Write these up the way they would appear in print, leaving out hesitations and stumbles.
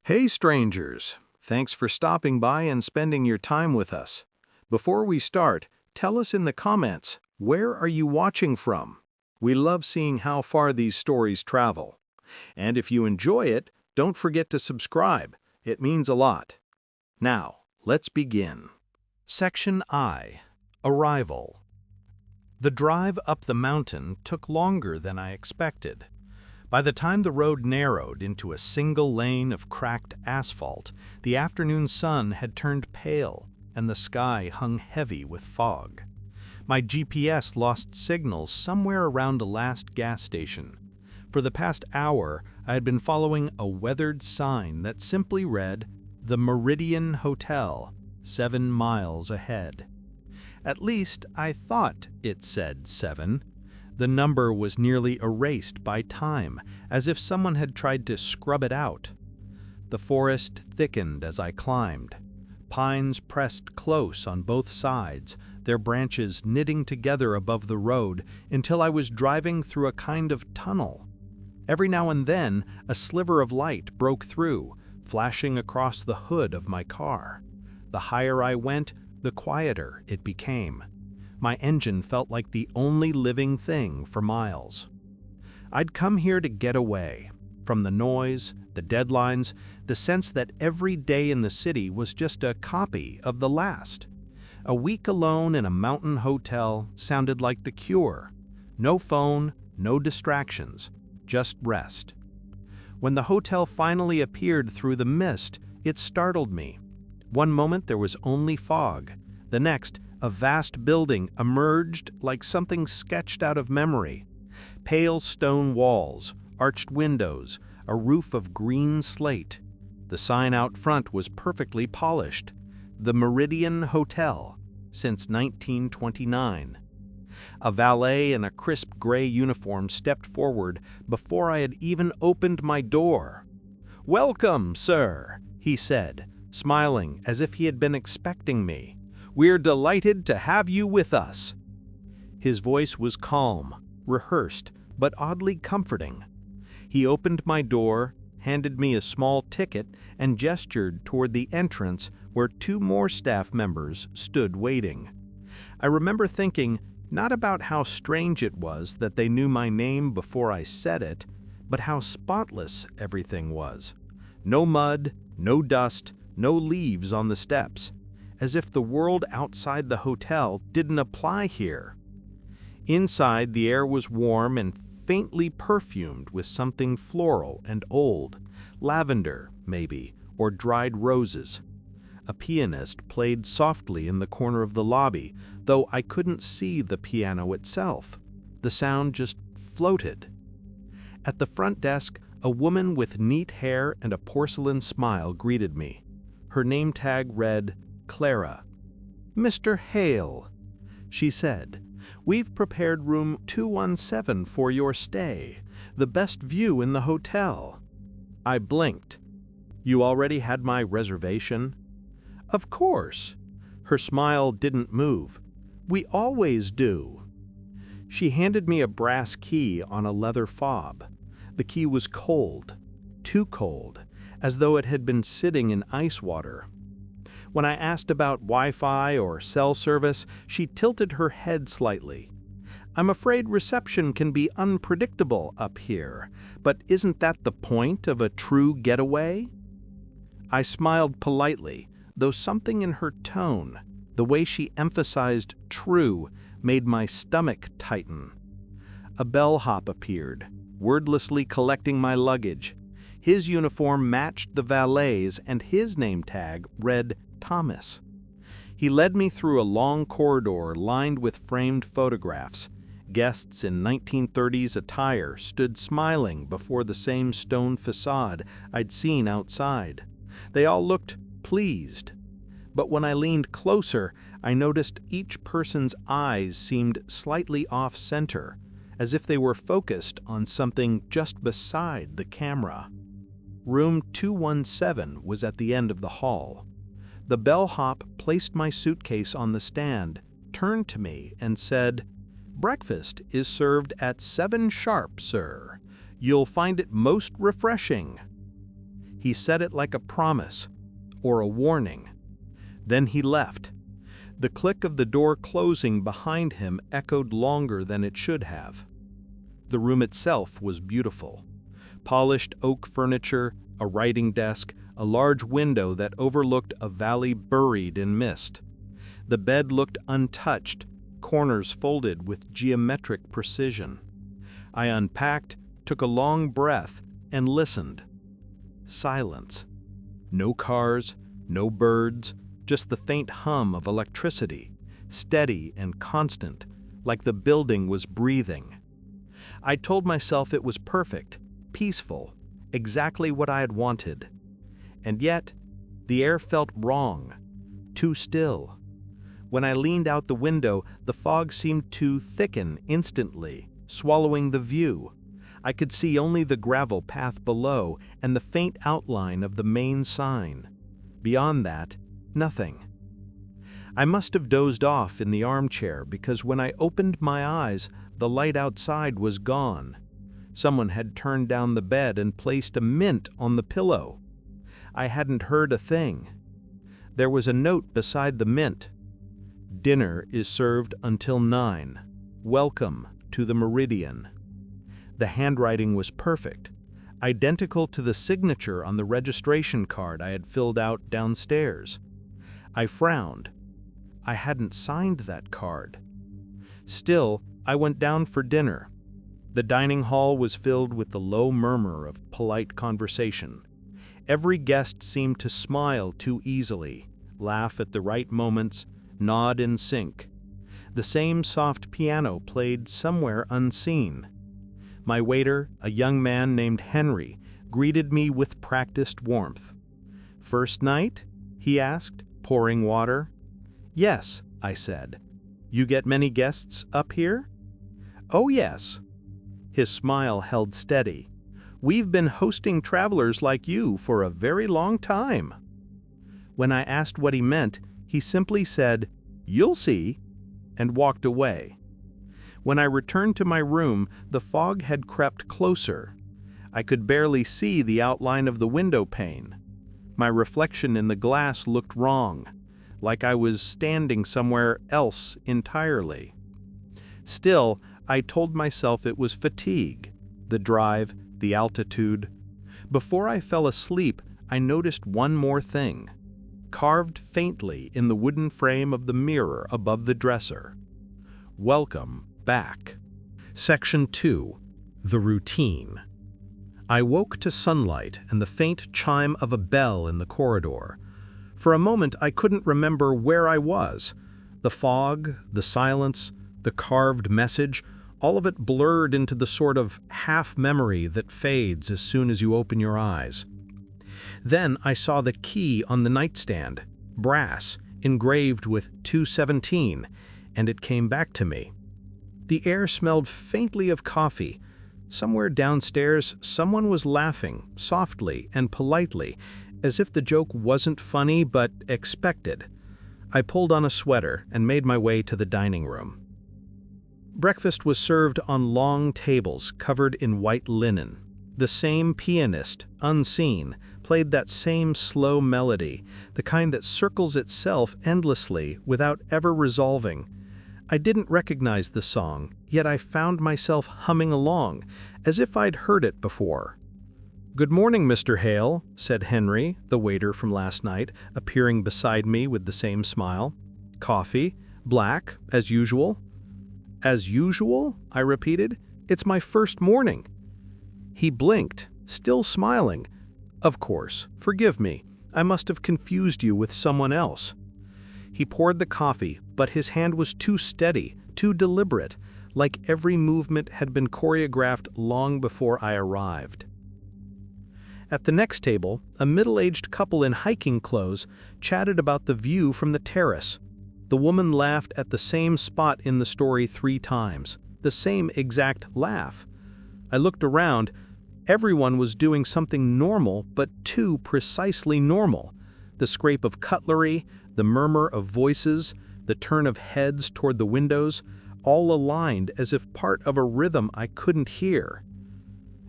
Hey strangers, thanks for stopping by and spending your time with us. Before we start, tell us in the comments, where are you watching from? We love seeing how far these stories travel. And if you enjoy it, don't forget to subscribe. It means a lot. Now, let's begin. Section I. Arrival. The drive up the mountain took longer than I expected. By the time the road narrowed into a single lane of cracked asphalt, the afternoon sun had turned pale and the sky hung heavy with fog. My GPS lost signals somewhere around a last gas station. For the past hour, I had been following a weathered sign that simply read, "The Meridian Hotel, 7 miles ahead." At least, I thought it said 7. The number was nearly erased by time, as if someone had tried to scrub it out. The forest thickened as I climbed. Pines pressed close on both sides, their branches knitting together above the road until I was driving through a kind of tunnel. Every now and then, a sliver of light broke through, flashing across the hood of my car. The higher I went, the quieter it became. My engine felt like the only living thing for miles. I'd come here to get away from the noise, the deadlines, the sense that every day in the city was just a copy of the last. A week alone in a mountain hotel sounded like the cure. No phone, no distractions, just rest. When the hotel finally appeared through the mist, it startled me. One moment there was only fog. The next, a vast building emerged like something sketched out of memory. Pale stone walls, arched windows, a roof of green slate. The sign out front was perfectly polished. The Meridian Hotel, since 1929. A valet in a crisp gray uniform stepped forward before I had even opened my door. "Welcome, sir," he said, smiling as if he had been expecting me. "We're delighted to have you with us." His voice was calm, rehearsed, but oddly comforting. He opened my door, handed me a small ticket, and gestured toward the entrance where 2 more staff members stood waiting. I remember thinking, not about how strange it was that they knew my name before I said it, but how spotless everything was. No mud, no dust, no leaves on the steps. As if the world outside the hotel didn't apply here. Inside, the air was warm and faintly perfumed with something floral and old, lavender, maybe, or dried roses. A pianist played softly in the corner of the lobby, though I couldn't see the piano itself. The sound just floated. At the front desk, a woman with neat hair and a porcelain smile greeted me. Her name tag read, "Clara." "Mr. Hale," she said, "we've prepared room 217 for your stay, the best view in the hotel." I blinked. "You already had my reservation?" "Of course." Her smile didn't move. "We always do." She handed me a brass key on a leather fob. The key was cold, too cold, as though it had been sitting in ice water. When I asked about Wi-Fi or cell service, she tilted her head slightly. "I'm afraid reception can be unpredictable up here, but isn't that the point of a true getaway?" I smiled politely, though something in her tone, the way she emphasized true, made my stomach tighten. A bellhop appeared, wordlessly collecting my luggage. His uniform matched the valet's and his name tag read Thomas. He led me through a long corridor lined with framed photographs. Guests in 1930s attire stood smiling before the same stone facade I'd seen outside. They all looked pleased. But when I leaned closer, I noticed each person's eyes seemed slightly off-center, as if they were focused on something just beside the camera. Room 217 was at the end of the hall. The bellhop placed my suitcase on the stand, turned to me, and said, "Breakfast is served at 7 sharp, sir. You'll find it most refreshing." He said it like a promise, or a warning. Then he left. The click of the door closing behind him echoed longer than it should have. The room itself was beautiful. Polished oak furniture, a writing desk, a large window that overlooked a valley buried in mist. The bed looked untouched, corners folded with geometric precision. I unpacked, took a long breath, and listened. Silence. No cars, no birds, just the faint hum of electricity, steady and constant, like the building was breathing. I told myself it was perfect, peaceful, exactly what I had wanted. And yet, the air felt wrong, too still. When I leaned out the window, the fog seemed to thicken instantly, swallowing the view. I could see only the gravel path below and the faint outline of the main sign. Beyond that, nothing. I must have dozed off in the armchair because when I opened my eyes, the light outside was gone. Someone had turned down the bed and placed a mint on the pillow. I hadn't heard a thing. There was a note beside the mint. Dinner is served until 9. Welcome to the Meridian. The handwriting was perfect, identical to the signature on the registration card I had filled out downstairs. I frowned. I hadn't signed that card. Still, I went down for dinner. The dining hall was filled with the low murmur of polite conversation. Every guest seemed to smile too easily, laugh at the right moments, nod in sync. The same soft piano played somewhere unseen. My waiter, a young man named Henry, greeted me with practiced warmth. "First night?" he asked, pouring water. "Yes," I said. "You get many guests up here?" "Oh, yes." His smile held steady. "We've been hosting travelers like you for a very long time." When I asked what he meant, he simply said, "You'll see," and walked away. When I returned to my room, the fog had crept closer. I could barely see the outline of the window pane. My reflection in the glass looked wrong, like I was standing somewhere else entirely. Still, I told myself it was fatigue, the drive, the altitude. Before I fell asleep, I noticed one more thing, carved faintly in the wooden frame of the mirror above the dresser. Welcome back. Section 2. The Routine. I woke to sunlight and the faint chime of a bell in the corridor. For a moment I couldn't remember where I was. The fog, the silence, the carved message, all of it blurred into the sort of half-memory that fades as soon as you open your eyes. Then I saw the key on the nightstand, brass, engraved with 217, and it came back to me. The air smelled faintly of coffee. Somewhere downstairs, someone was laughing, softly and politely, as if the joke wasn't funny but expected. I pulled on a sweater and made my way to the dining room. Breakfast was served on long tables covered in white linen. The same pianist, unseen, played that same slow melody, the kind that circles itself endlessly without ever resolving. I didn't recognize the song, yet I found myself humming along, as if I'd heard it before. "Good morning, Mr. Hale," said Henry, the waiter from last night, appearing beside me with the same smile. "Coffee? Black, as usual?" "As usual?" I repeated. "It's my first morning." He blinked, still smiling. "Of course, forgive me. I must have confused you with someone else." He poured the coffee, but his hand was too steady, too deliberate, like every movement had been choreographed long before I arrived. At the next table, a middle-aged couple in hiking clothes chatted about the view from the terrace. The woman laughed at the same spot in the story 3 times, the same exact laugh. I looked around. Everyone was doing something normal, but too precisely normal. The scrape of cutlery, the murmur of voices, the turn of heads toward the windows, all aligned as if part of a rhythm I couldn't hear.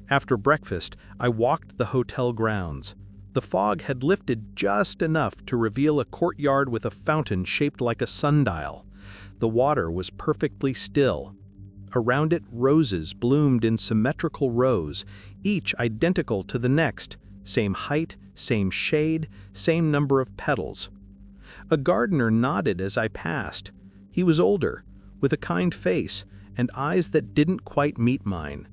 After breakfast, I walked the hotel grounds. The fog had lifted just enough to reveal a courtyard with a fountain shaped like a sundial. The water was perfectly still. Around it, roses bloomed in symmetrical rows, each identical to the next, same height, same shade, same number of petals. A gardener nodded as I passed. He was older, with a kind face and eyes that didn't quite meet mine.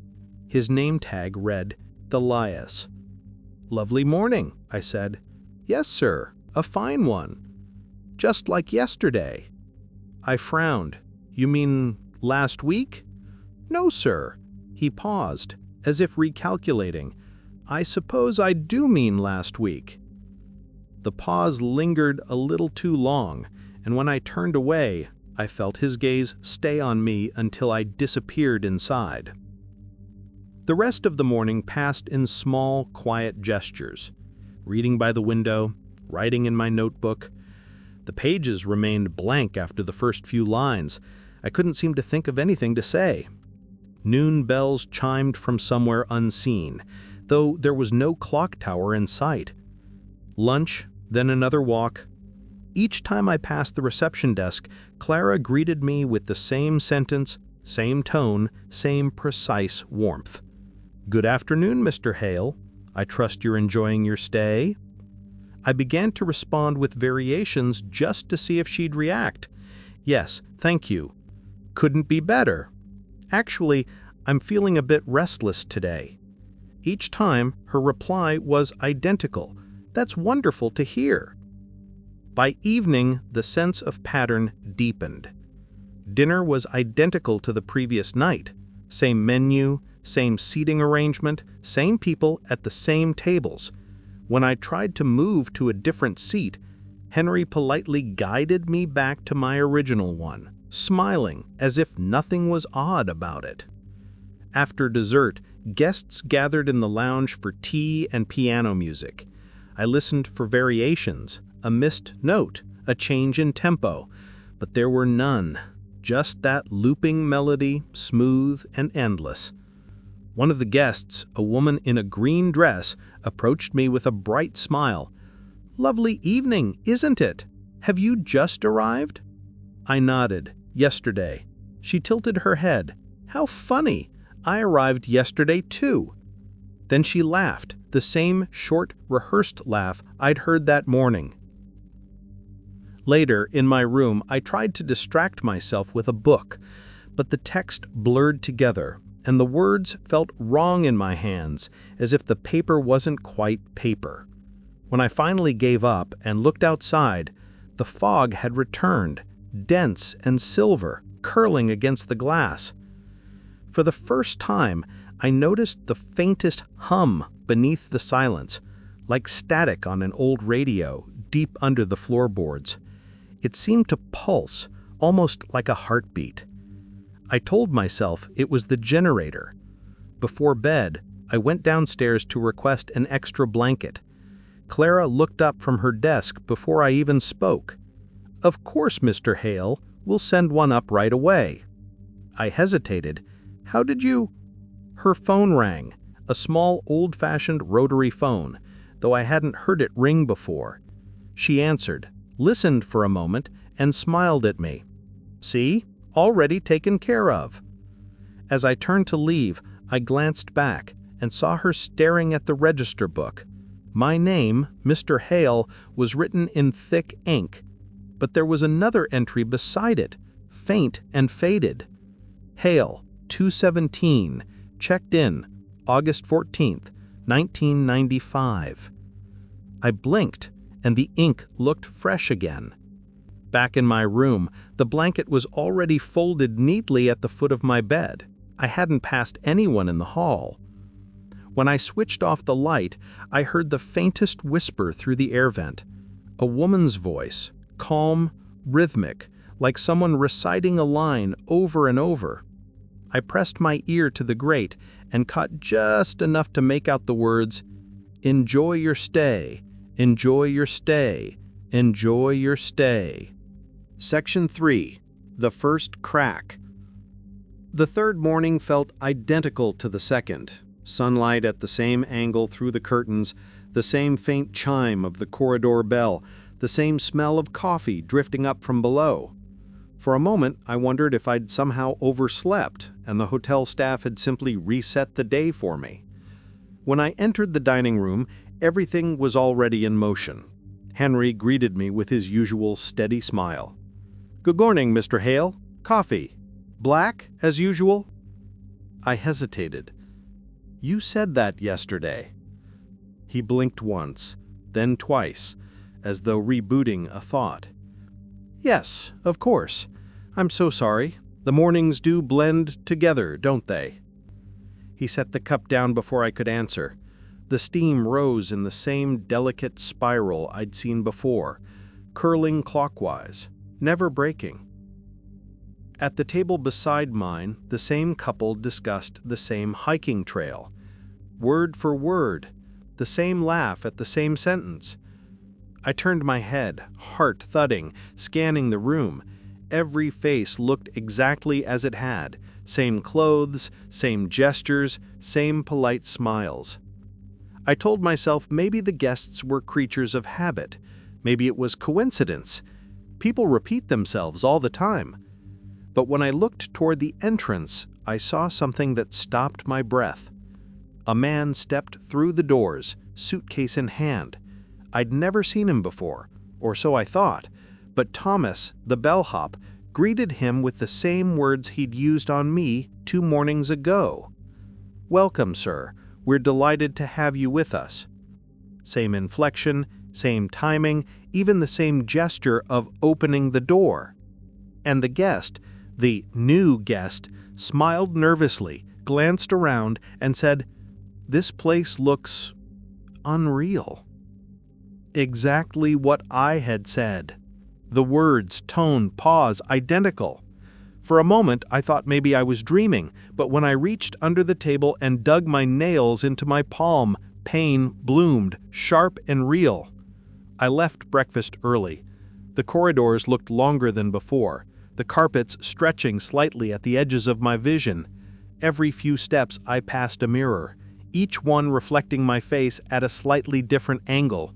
His name tag read, Thalias. "Lovely morning," I said. "Yes, sir, a fine one. Just like yesterday." I frowned. "You mean last week?" "No, sir." He paused, as if recalculating. "I suppose I do mean last week." The pause lingered a little too long, and when I turned away, I felt his gaze stay on me until I disappeared inside. The rest of the morning passed in small, quiet gestures. Reading by the window, writing in my notebook. The pages remained blank after the first few lines. I couldn't seem to think of anything to say. Noon bells chimed from somewhere unseen, though there was no clock tower in sight. Lunch, then another walk. Each time I passed the reception desk, Clara greeted me with the same sentence, same tone, same precise warmth. "Good afternoon, Mr. Hale. I trust you're enjoying your stay?" I began to respond with variations just to see if she'd react. "Yes, thank you. Couldn't be better. Actually, I'm feeling a bit restless today." Each time, her reply was identical. "That's wonderful to hear." By evening, the sense of pattern deepened. Dinner was identical to the previous night. Same menu, same seating arrangement, same people at the same tables. When I tried to move to a different seat, Henry politely guided me back to my original one, smiling as if nothing was odd about it. After dessert, guests gathered in the lounge for tea and piano music. I listened for variations, a missed note, a change in tempo, but there were none. Just that looping melody, smooth and endless. One of the guests, a woman in a green dress, approached me with a bright smile. "Lovely evening, isn't it? Have you just arrived?" I nodded. "Yesterday." She tilted her head. "How funny! I arrived yesterday too." Then she laughed, the same short, rehearsed laugh I'd heard that morning. Later, in my room, I tried to distract myself with a book, but the text blurred together, and the words felt wrong in my hands, as if the paper wasn't quite paper. When I finally gave up and looked outside, the fog had returned, dense and silver, curling against the glass. For the first time, I noticed the faintest hum beneath the silence, like static on an old radio, deep under the floorboards. It seemed to pulse, almost like a heartbeat. I told myself it was the generator. Before bed, I went downstairs to request an extra blanket. Clara looked up from her desk before I even spoke. "Of course, Mr. Hale, we'll send one up right away." I hesitated. "How did you—" Her phone rang, a small old-fashioned rotary phone, though I hadn't heard it ring before. She answered, listened for a moment, and smiled at me. "See? Already taken care of." As I turned to leave, I glanced back and saw her staring at the register book. My name, Mr. Hale, was written in thick ink, but there was another entry beside it, faint and faded. Hale, 217, checked in, August 14th, 1995. I blinked, and the ink looked fresh again. Back in my room, the blanket was already folded neatly at the foot of my bed. I hadn't passed anyone in the hall. When I switched off the light, I heard the faintest whisper through the air vent. A woman's voice, calm, rhythmic, like someone reciting a line over and over. I pressed my ear to the grate and caught just enough to make out the words, "Enjoy your stay, enjoy your stay, enjoy your stay." Section 3. The First Crack. The third morning felt identical to the second. Sunlight at the same angle through the curtains, the same faint chime of the corridor bell, the same smell of coffee drifting up from below. For a moment, I wondered if I'd somehow overslept and the hotel staff had simply reset the day for me. When I entered the dining room, everything was already in motion. Henry greeted me with his usual steady smile. "Good morning, Mr. Hale. Coffee. Black, as usual?" I hesitated. "You said that yesterday." He blinked once, then twice, as though rebooting a thought. "Yes, of course. I'm so sorry. The mornings do blend together, don't they?" He set the cup down before I could answer. The steam rose in the same delicate spiral I'd seen before, curling clockwise, never breaking. At the table beside mine, the same couple discussed the same hiking trail. Word for word, the same laugh at the same sentence. I turned my head, heart thudding, scanning the room. Every face looked exactly as it had. Same clothes, same gestures, same polite smiles. I told myself maybe the guests were creatures of habit. Maybe it was coincidence. People repeat themselves all the time. But when I looked toward the entrance, I saw something that stopped my breath. A man stepped through the doors, suitcase in hand. I'd never seen him before, or so I thought, but Thomas, the bellhop, greeted him with the same words he'd used on me 2 mornings ago. "Welcome, sir. We're delighted to have you with us." Same inflection, same timing, even the same gesture of opening the door. And the guest, the new guest, smiled nervously, glanced around, and said, "This place looks unreal." Exactly what I had said. The words, tone, pause, identical. For a moment, I thought maybe I was dreaming, but when I reached under the table and dug my nails into my palm, pain bloomed, sharp and real. I left breakfast early. The corridors looked longer than before, the carpets stretching slightly at the edges of my vision. Every few steps I passed a mirror, each one reflecting my face at a slightly different angle.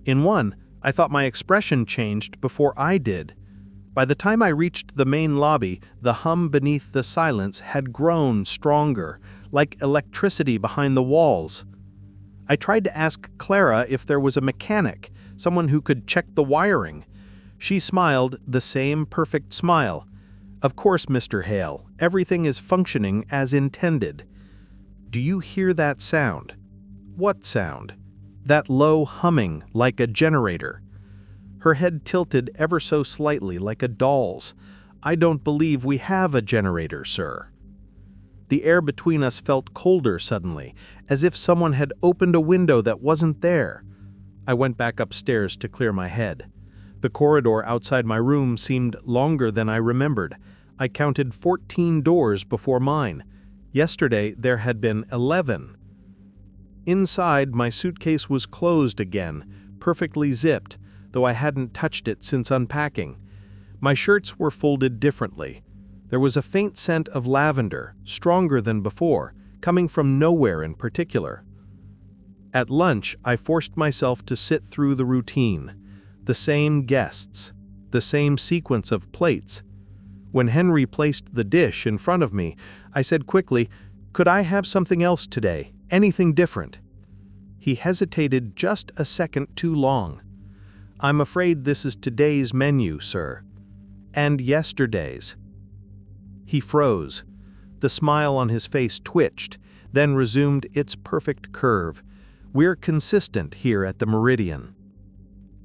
In one, I thought my expression changed before I did. By the time I reached the main lobby, the hum beneath the silence had grown stronger, like electricity behind the walls. I tried to ask Clara if there was a mechanic, someone who could check the wiring. She smiled, the same perfect smile. "Of course, Mr. Hale, everything is functioning as intended." "Do you hear that sound?" "What sound?" "That low humming, like a generator." Her head tilted ever so slightly, like a doll's. "I don't believe we have a generator, sir." The air between us felt colder suddenly, as if someone had opened a window that wasn't there. I went back upstairs to clear my head. The corridor outside my room seemed longer than I remembered. I counted 14 doors before mine. Yesterday there had been 11. Inside, my suitcase was closed again, perfectly zipped, though I hadn't touched it since unpacking. My shirts were folded differently. There was a faint scent of lavender, stronger than before, coming from nowhere in particular. At lunch, I forced myself to sit through the routine. The same guests, the same sequence of plates. When Henry placed the dish in front of me, I said quickly, "Could I have something else today? Anything different?" He hesitated just a second too long. "I'm afraid this is today's menu, sir." "And yesterday's." He froze. The smile on his face twitched, then resumed its perfect curve. "We're consistent here at the Meridian."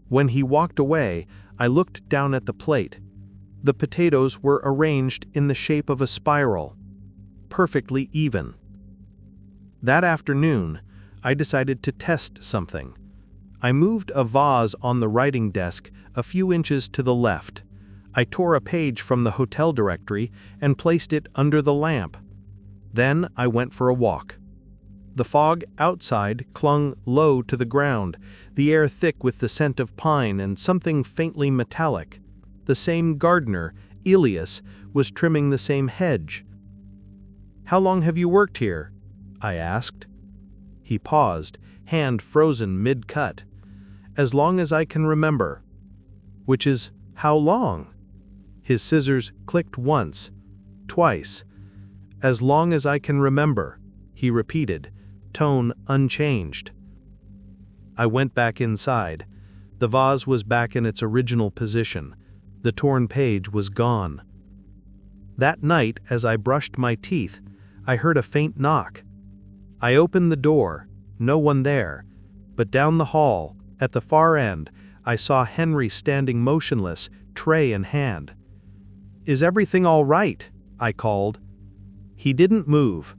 When he walked away, I looked down at the plate. The potatoes were arranged in the shape of a spiral, perfectly even. That afternoon, I decided to test something. I moved a vase on the writing desk a few inches to the left. I tore a page from the hotel directory and placed it under the lamp. Then I went for a walk. The fog outside clung low to the ground, the air thick with the scent of pine and something faintly metallic. The same gardener, Elias, was trimming the same hedge. "How long have you worked here?" I asked. He paused, hand frozen mid-cut. "As long as I can remember." "Which is how long?" His scissors clicked once, twice. "As long as I can remember," he repeated, tone unchanged. I went back inside. The vase was back in its original position. The torn page was gone. That night, as I brushed my teeth, I heard a faint knock. I opened the door, no one there, but down the hall, at the far end, I saw Henry standing motionless, tray in hand. "Is everything all right?" I called. He didn't move.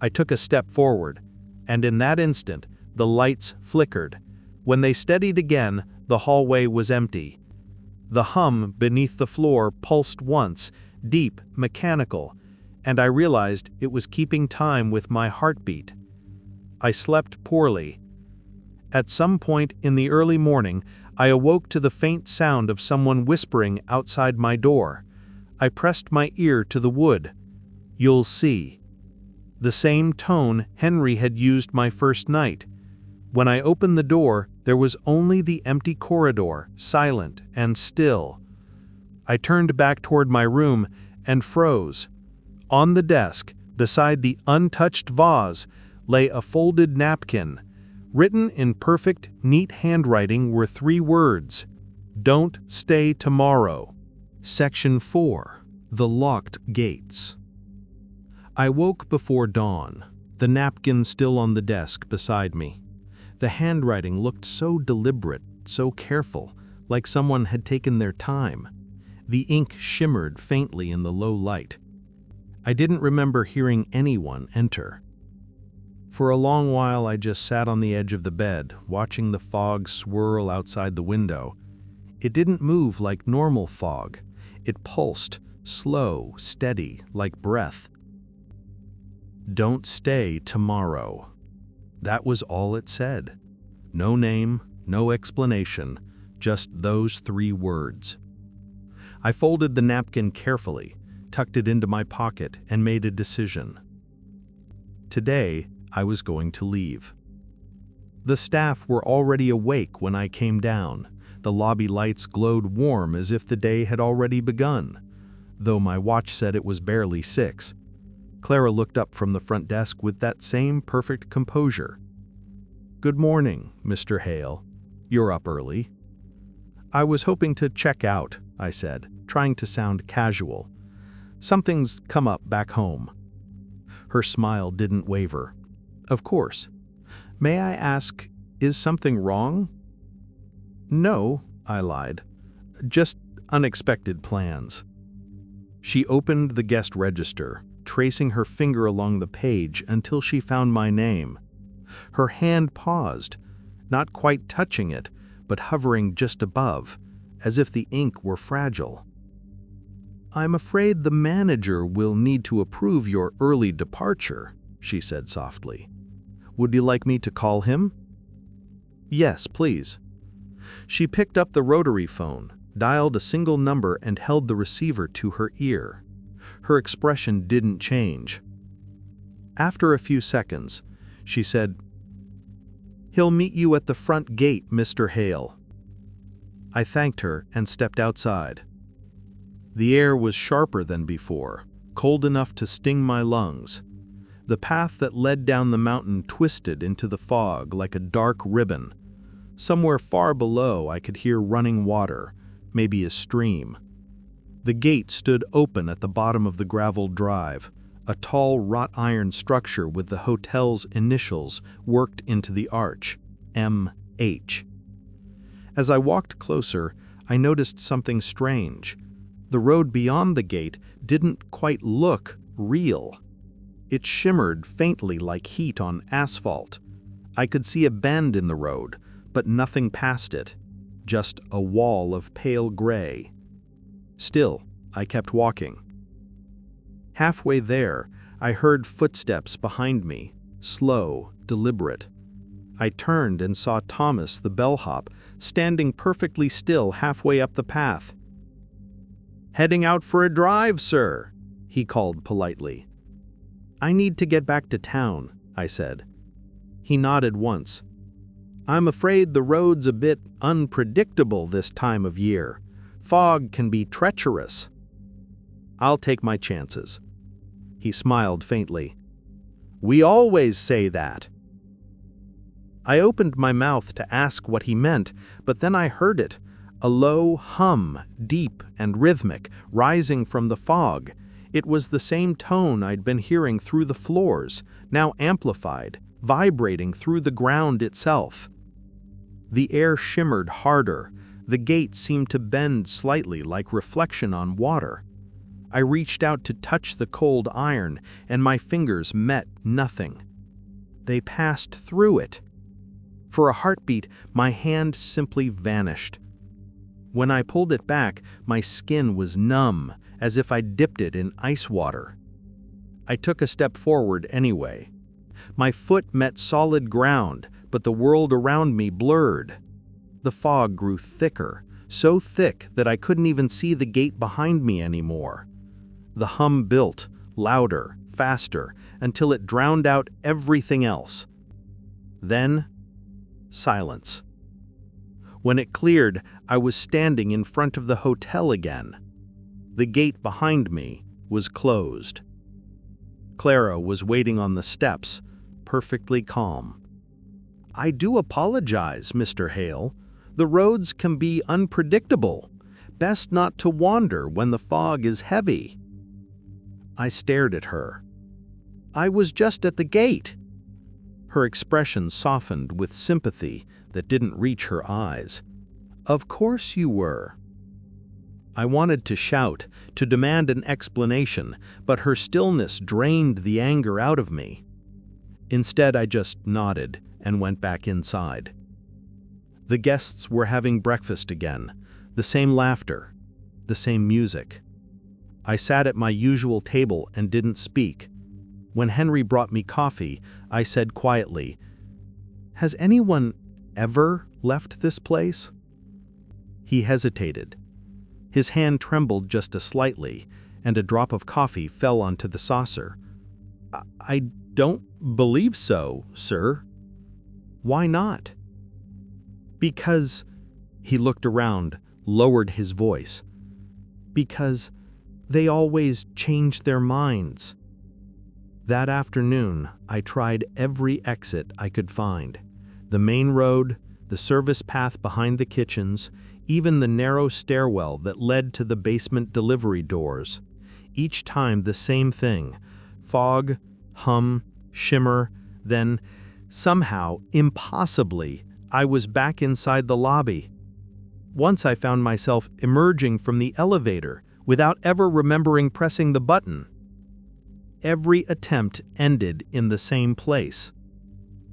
I took a step forward, and in that instant, the lights flickered. When they steadied again, the hallway was empty. The hum beneath the floor pulsed once, deep, mechanical, and I realized it was keeping time with my heartbeat. I slept poorly. At some point in the early morning, I awoke to the faint sound of someone whispering outside my door. I pressed my ear to the wood. "You'll see." The same tone Henry had used my first night. When I opened the door, there was only the empty corridor, silent and still. I turned back toward my room and froze. On the desk, beside the untouched vase, lay a folded napkin. Written in perfect, neat handwriting were 3 words: "Don't stay tomorrow." Section 4. The Locked Gates. I woke before dawn, the napkin still on the desk beside me. The handwriting looked so deliberate, so careful, like someone had taken their time. The ink shimmered faintly in the low light. I didn't remember hearing anyone enter. For a long while I just sat on the edge of the bed, watching the fog swirl outside the window. It didn't move like normal fog. It pulsed, slow, steady, like breath. "Don't stay tomorrow." That was all it said. No name, no explanation, just those 3 words. I folded the napkin carefully, tucked it into my pocket, and made a decision. Today, I was going to leave. The staff were already awake when I came down. The lobby lights glowed warm as if the day had already begun, though my watch said it was barely 6. Clara looked up from the front desk with that same perfect composure. "Good morning, Mr. Hale. You're up early." "I was hoping to check out," I said, trying to sound casual. "Something's come up back home." Her smile didn't waver. "Of course. May I ask, is something wrong?" "No," I lied. "Just unexpected plans." She opened the guest register, tracing her finger along the page until she found my name. Her hand paused, not quite touching it, but hovering just above, as if the ink were fragile. "I'm afraid the manager will need to approve your early departure," she said softly. "Would you like me to call him?" "Yes, please." She picked up the rotary phone, dialed a single number, and held the receiver to her ear. Her expression didn't change. After a few seconds, she said, "He'll meet you at the front gate, Mr. Hale." I thanked her and stepped outside. The air was sharper than before, cold enough to sting my lungs. The path that led down the mountain twisted into the fog like a dark ribbon. Somewhere far below I could hear running water, maybe a stream. The gate stood open at the bottom of the gravel drive, a tall wrought iron structure with the hotel's initials worked into the arch, M.H. As I walked closer, I noticed something strange. The road beyond the gate didn't quite look real. It shimmered faintly like heat on asphalt. I could see a bend in the road, but nothing past it, just a wall of pale gray. Still, I kept walking. Halfway there, I heard footsteps behind me, slow, deliberate. I turned and saw Thomas, the bellhop, standing perfectly still halfway up the path. "Heading out for a drive, sir," he called politely. "I need to get back to town," I said. He nodded once, I'm afraid the road's a bit unpredictable this time of year. Fog can be treacherous. I'll take my chances. He smiled faintly. We always say that. I opened my mouth to ask what he meant, but then I heard it, a low hum, deep and rhythmic, rising from the fog. It was the same tone I'd been hearing through the floors, now amplified, vibrating through the ground itself. The air shimmered harder. The gate seemed to bend slightly like reflection on water. I reached out to touch the cold iron, and my fingers met nothing. They passed through it. For a heartbeat, my hand simply vanished. When I pulled it back, my skin was numb, as if I dipped it in ice water. I took a step forward anyway. My foot met solid ground, but the world around me blurred. The fog grew thicker, so thick that I couldn't even see the gate behind me anymore. The hum built, louder, faster, until it drowned out everything else. Then, silence. When it cleared, I was standing in front of the hotel again. The gate behind me was closed. Clara was waiting on the steps, perfectly calm. I do apologize, Mr. Hale. The roads can be unpredictable. Best not to wander when the fog is heavy. I stared at her. I was just at the gate. Her expression softened with sympathy that didn't reach her eyes. Of course you were. I wanted to shout, to demand an explanation, but her stillness drained the anger out of me. Instead, I just nodded and went back inside. The guests were having breakfast again, the same laughter, the same music. I sat at my usual table and didn't speak. When Henry brought me coffee, I said quietly, "Has anyone ever left this place?" He hesitated. His hand trembled just slightly, and a drop of coffee fell onto the saucer. I don't believe so, sir." "Why not?" "Because," he looked around, lowered his voice, "because they always change their minds." That afternoon, I tried every exit I could find. The main road, the service path behind the kitchens, even the narrow stairwell that led to the basement delivery doors. Each time the same thing: fog, hum, shimmer, then, somehow, impossibly, I was back inside the lobby. Once I found myself emerging from the elevator without ever remembering pressing the button. Every attempt ended in the same place.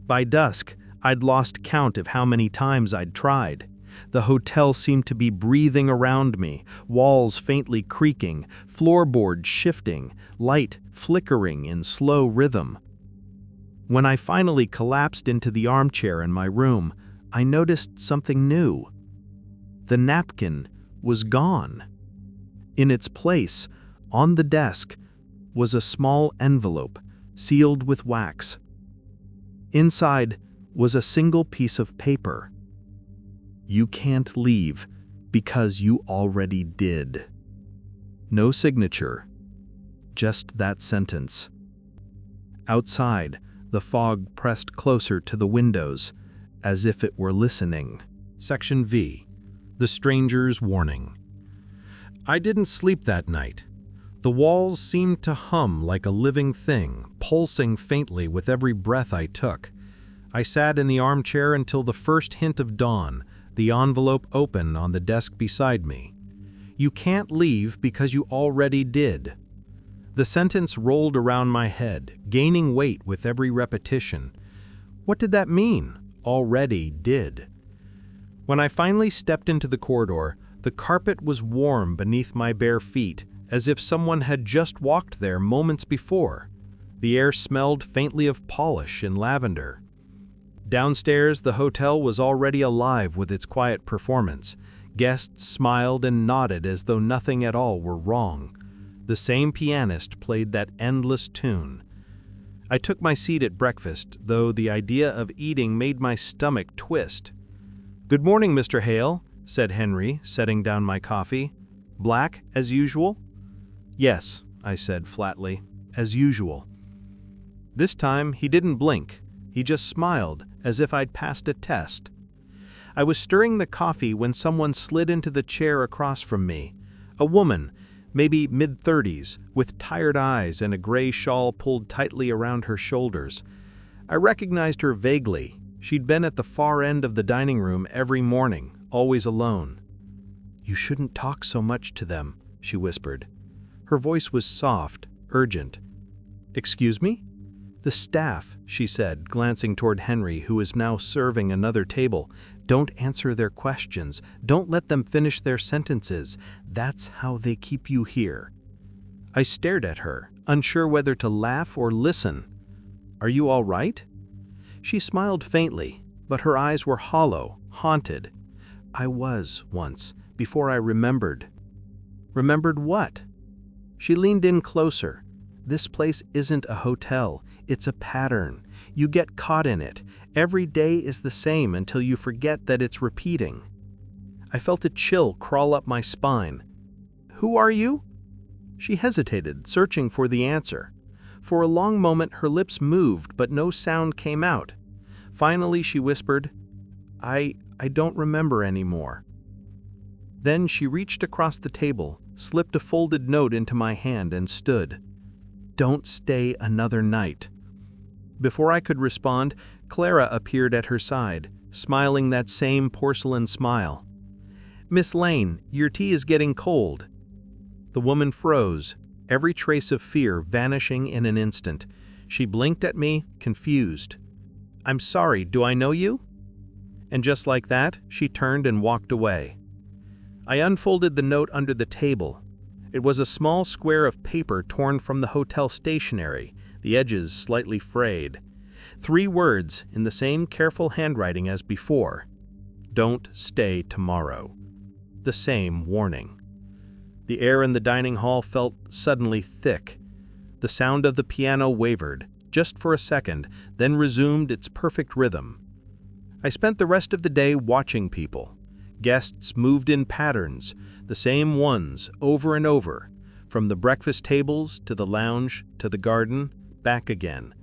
By dusk, I'd lost count of how many times I'd tried. The hotel seemed to be breathing around me, walls faintly creaking, floorboards shifting, light flickering in slow rhythm. When I finally collapsed into the armchair in my room, I noticed something new. The napkin was gone. In its place, on the desk, was a small envelope sealed with wax. Inside was a single piece of paper. "You can't leave because you already did." No signature, just that sentence. Outside, the fog pressed closer to the windows, as if it were listening. Section V. The Stranger's Warning. I didn't sleep that night. The walls seemed to hum like a living thing, pulsing faintly with every breath I took. I sat in the armchair until the first hint of dawn, the envelope open on the desk beside me. "You can't leave because you already did." The sentence rolled around my head, gaining weight with every repetition. What did that mean? Already did. When I finally stepped into the corridor, the carpet was warm beneath my bare feet, as if someone had just walked there moments before. The air smelled faintly of polish and lavender. Downstairs, the hotel was already alive with its quiet performance. Guests smiled and nodded as though nothing at all were wrong. The same pianist played that endless tune. I took my seat at breakfast, though the idea of eating made my stomach twist. "Good morning, Mr. Hale," said Henry, setting down my coffee. "Black, as usual?" "Yes," I said flatly, "as usual." This time, he didn't blink. He just smiled, as if I'd passed a test. I was stirring the coffee when someone slid into the chair across from me. A woman, maybe mid-30s, with tired eyes and a gray shawl pulled tightly around her shoulders. I recognized her vaguely. She'd been at the far end of the dining room every morning, always alone. "You shouldn't talk so much to them," she whispered. Her voice was soft, urgent. "Excuse me?" "The staff," she said, glancing toward Henry, who is now serving another table. "Don't answer their questions. Don't let them finish their sentences. That's how they keep you here." I stared at her, unsure whether to laugh or listen. "Are you all right?" She smiled faintly, but her eyes were hollow, haunted. "I was, once, before I remembered." "Remembered what?" She leaned in closer. "This place isn't a hotel. It's a pattern. You get caught in it. Every day is the same until you forget that it's repeating." I felt a chill crawl up my spine. "Who are you?" She hesitated, searching for the answer. For a long moment her lips moved, but no sound came out. Finally she whispered, I don't remember anymore." Then she reached across the table, slipped a folded note into my hand and stood. "Don't stay another night." Before I could respond, Clara appeared at her side, smiling that same porcelain smile. "Miss Lane, your tea is getting cold." The woman froze, every trace of fear vanishing in an instant. She blinked at me, confused. "I'm sorry, do I know you?" And just like that, she turned and walked away. I unfolded the note under the table. It was a small square of paper torn from the hotel stationery, the edges slightly frayed. 3 words in the same careful handwriting as before. "Don't stay tomorrow." The same warning. The air in the dining hall felt suddenly thick. The sound of the piano wavered, just for a second, then resumed its perfect rhythm. I spent the rest of the day watching people. Guests moved in patterns, the same ones over and over, from the breakfast tables to the lounge to the garden, back again.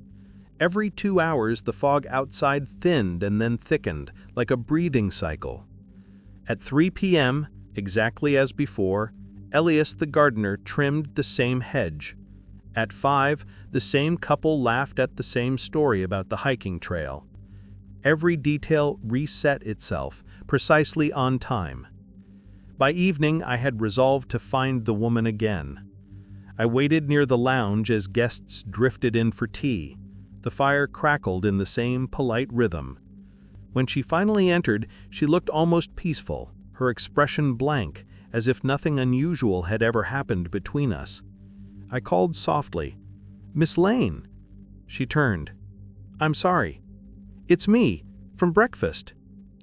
Every 2 hours the fog outside thinned and then thickened, like a breathing cycle. At 3 p.m., exactly as before, Elias the gardener trimmed the same hedge. At 5, the same couple laughed at the same story about the hiking trail. Every detail reset itself, precisely on time. By evening, I had resolved to find the woman again. I waited near the lounge as guests drifted in for tea. The fire crackled in the same polite rhythm. When she finally entered, she looked almost peaceful, her expression blank, as if nothing unusual had ever happened between us. I called softly, "Miss Lane." She turned. "I'm sorry. It's me, from breakfast.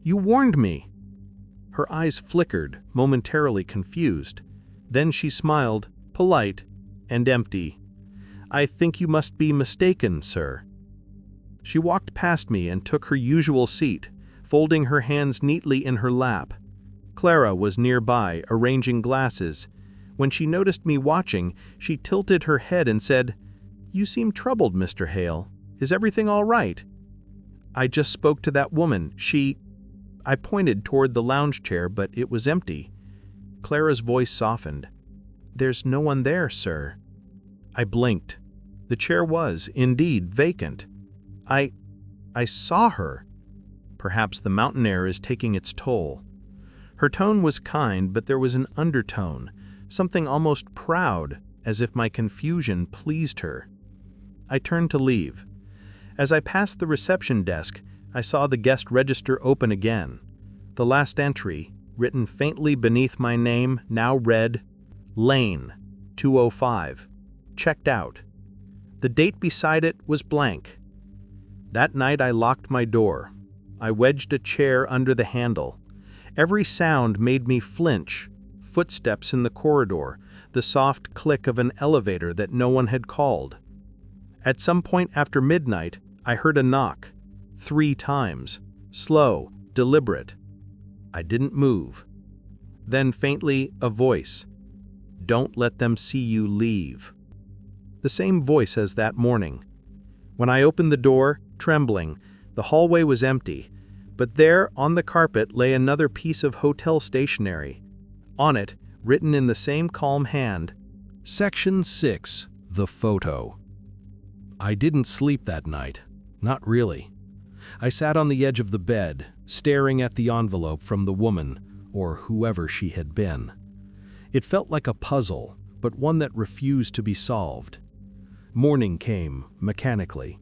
You warned me." Her eyes flickered, momentarily confused. Then she smiled, polite and empty. "I think you must be mistaken, sir." She walked past me and took her usual seat, folding her hands neatly in her lap. Clara was nearby, arranging glasses. When she noticed me watching, she tilted her head and said, "You seem troubled, Mr. Hale. Is everything all right?" "I just spoke to that woman. I pointed toward the lounge chair, but it was empty. Clara's voice softened. "There's no one there, sir." I blinked. The chair was, indeed, vacant. I saw her. Perhaps the mountain air is taking its toll. Her tone was kind, but there was an undertone, something almost proud, as if my confusion pleased her. I turned to leave. As I passed the reception desk, I saw the guest register open again. The last entry, written faintly beneath my name, now read, Lane, 205. Checked out. The date beside it was blank. That night I locked my door. I wedged a chair under the handle. Every sound made me flinch. Footsteps in the corridor, the soft click of an elevator that no one had called. At some point after midnight, I heard a knock. 3 times. Slow, deliberate. I didn't move. Then faintly, a voice. "Don't let them see you leave." The same voice as that morning. When I opened the door, trembling, the hallway was empty, but there on the carpet lay another piece of hotel stationery. On it, written in the same calm hand, Section 6, The Photo. I didn't sleep that night. Not really. I sat on the edge of the bed, staring at the envelope from the woman, or whoever she had been. It felt like a puzzle, but one that refused to be solved. Morning came, mechanically.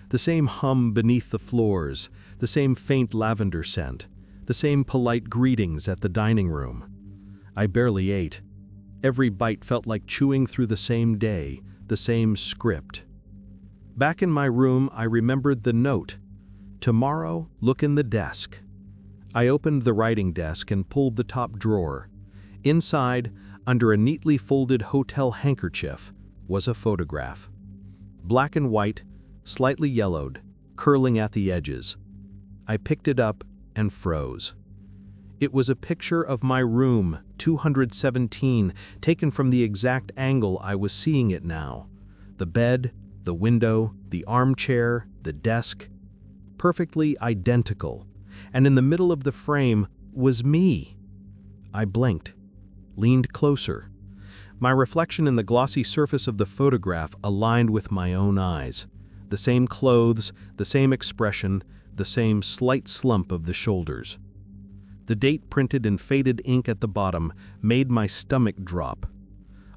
The same hum beneath the floors, the same faint lavender scent, the same polite greetings at the dining room. I barely ate. Every bite felt like chewing through the same day, the same script. Back in my room, I remembered the note. "Tomorrow, look in the desk." I opened the writing desk and pulled the top drawer. Inside, under a neatly folded hotel handkerchief, was a photograph. Black and white, slightly yellowed, curling at the edges. I picked it up and froze. It was a picture of my room, 217, taken from the exact angle I was seeing it now. The bed, the window, the armchair, the desk. Perfectly identical. And in the middle of the frame was me. I blinked, leaned closer. My reflection in the glossy surface of the photograph aligned with my own eyes. The same clothes, the same expression, the same slight slump of the shoulders. The date printed in faded ink at the bottom made my stomach drop.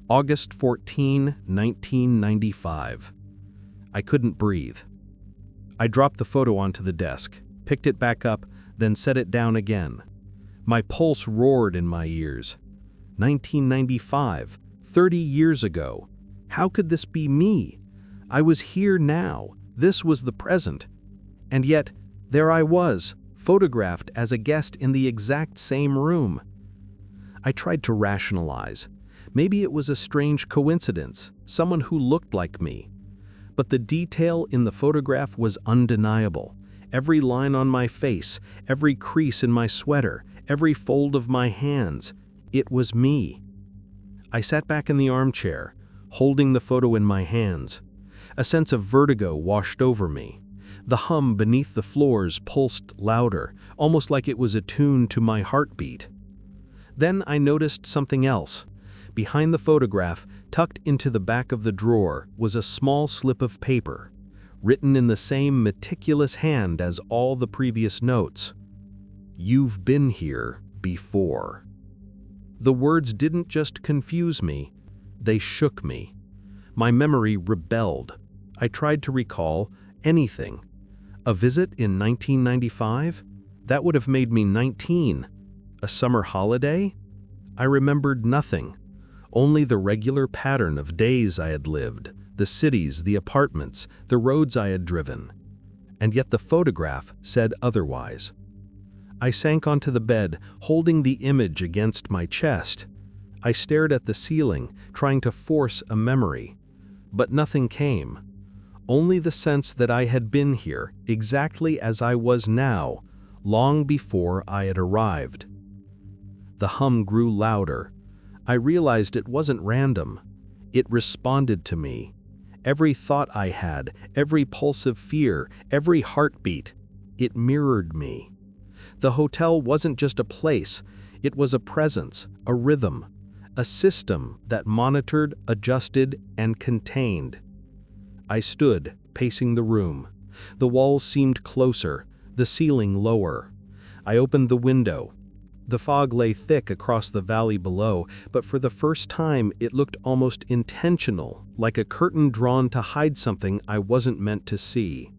August 14, 1995. I couldn't breathe. I dropped the photo onto the desk, picked it back up, then set it down again. My pulse roared in my ears. 1995, 30 years ago. How could this be me? I was here now. This was the present. And yet, there I was, photographed as a guest in the exact same room. I tried to rationalize. Maybe it was a strange coincidence, someone who looked like me. But the detail in the photograph was undeniable. Every line on my face, every crease in my sweater, every fold of my hands. It was me. I sat back in the armchair, holding the photo in my hands. A sense of vertigo washed over me. The hum beneath the floors pulsed louder, almost like it was attuned to my heartbeat. Then I noticed something else. Behind the photograph, tucked into the back of the drawer, was a small slip of paper, written in the same meticulous hand as all the previous notes. "You've been here before." The words didn't just confuse me, they shook me. My memory rebelled. I tried to recall anything. A visit in 1995? That would have made me 19. A summer holiday? I remembered nothing. Only the regular pattern of days I had lived, the cities, the apartments, the roads I had driven. And yet the photograph said otherwise. I sank onto the bed, holding the image against my chest. I stared at the ceiling, trying to force a memory. But nothing came. Only the sense that I had been here, exactly as I was now, long before I had arrived. The hum grew louder. I realized it wasn't random. It responded to me. Every thought I had, every pulse of fear, every heartbeat, it mirrored me. The hotel wasn't just a place, it was a presence, a rhythm, a system that monitored, adjusted, and contained. I stood, pacing the room. The walls seemed closer, the ceiling lower. I opened the window. The fog lay thick across the valley below, but for the first time it looked almost intentional, like a curtain drawn to hide something I wasn't meant to see.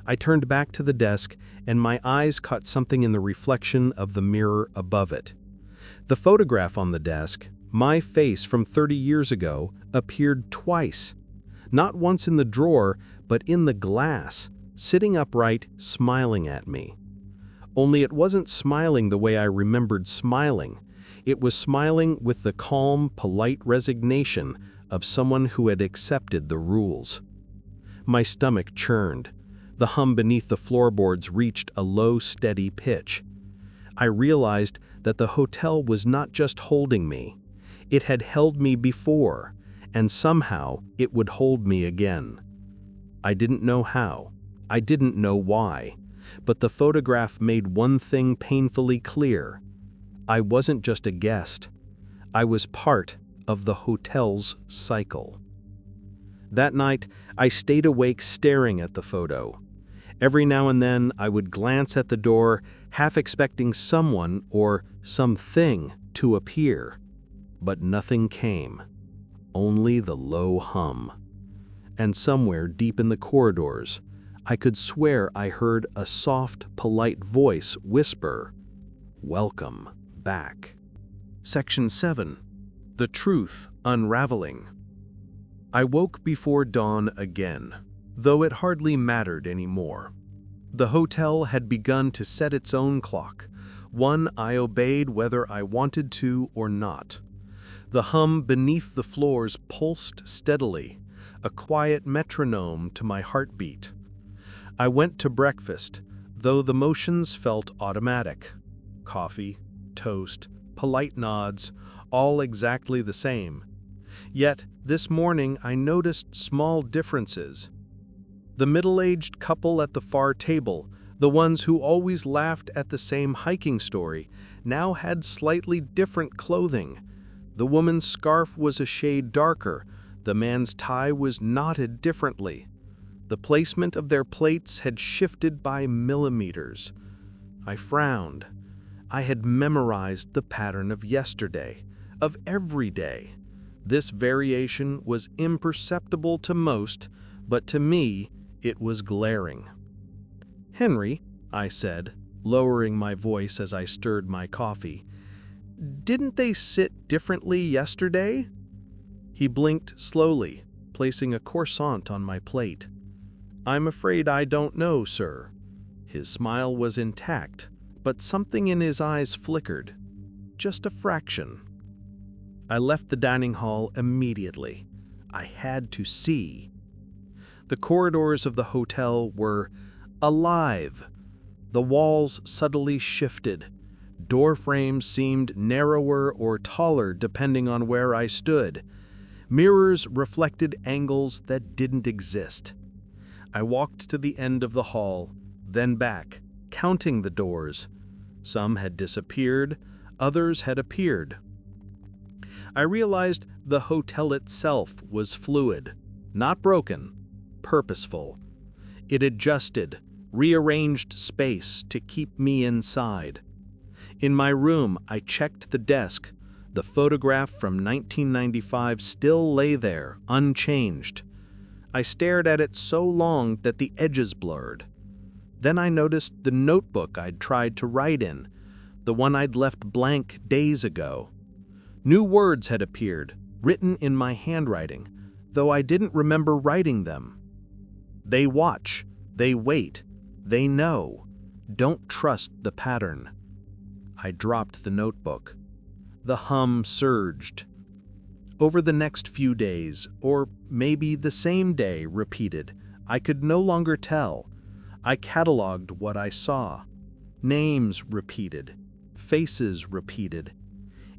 I turned back to the desk, and my eyes caught something in the reflection of the mirror above it. The photograph on the desk, my face from 30 years ago, appeared twice. Not once in the drawer, but in the glass, sitting upright, smiling at me. Only it wasn't smiling the way I remembered smiling. It was smiling with the calm, polite resignation of someone who had accepted the rules. My stomach churned. The hum beneath the floorboards reached a low, steady pitch. I realized that the hotel was not just holding me. It had held me before, and somehow it would hold me again. I didn't know how. I didn't know why. But the photograph made one thing painfully clear. I wasn't just a guest. I was part of the hotel's cycle. That night, I stayed awake staring at the photo. Every now and then, I would glance at the door, half expecting someone or something to appear. But nothing came. Only the low hum. And somewhere deep in the corridors, I could swear I heard a soft, polite voice whisper, "Welcome back." Section 7. The Truth Unraveling. I woke before dawn again, though it hardly mattered anymore. The hotel had begun to set its own clock, one I obeyed whether I wanted to or not. The hum beneath the floors pulsed steadily, a quiet metronome to my heartbeat. I went to breakfast, though the motions felt automatic. Coffee, toast, polite nods, all exactly the same. Yet, this morning I noticed small differences. The middle-aged couple at the far table, the ones who always laughed at the same hiking story, now had slightly different clothing. The woman's scarf was a shade darker, the man's tie was knotted differently. The placement of their plates had shifted by millimeters. I frowned. I had memorized the pattern of yesterday, of every day. This variation was imperceptible to most, but to me, it was glaring. "Henry," I said, lowering my voice as I stirred my coffee, "didn't they sit differently yesterday?" He blinked slowly, placing a croissant on my plate. "I'm afraid I don't know, sir." His smile was intact, but something in his eyes flickered. Just a fraction. I left the dining hall immediately. I had to see. The corridors of the hotel were alive. The walls subtly shifted. Door frames seemed narrower or taller depending on where I stood. Mirrors reflected angles that didn't exist. I walked to the end of the hall, then back, counting the doors. Some had disappeared, others had appeared. I realized the hotel itself was fluid, not broken, purposeful. It adjusted, rearranged space to keep me inside. In my room, I checked the desk. The photograph from 1995 still lay there, unchanged. I stared at it so long that the edges blurred. Then I noticed the notebook I'd tried to write in, the one I'd left blank days ago. New words had appeared, written in my handwriting, though I didn't remember writing them. They watch, they wait, they know. Don't trust the pattern. I dropped the notebook. The hum surged. Over the next few days, or maybe the same day repeated, I could no longer tell. I cataloged what I saw. Names repeated. Faces repeated.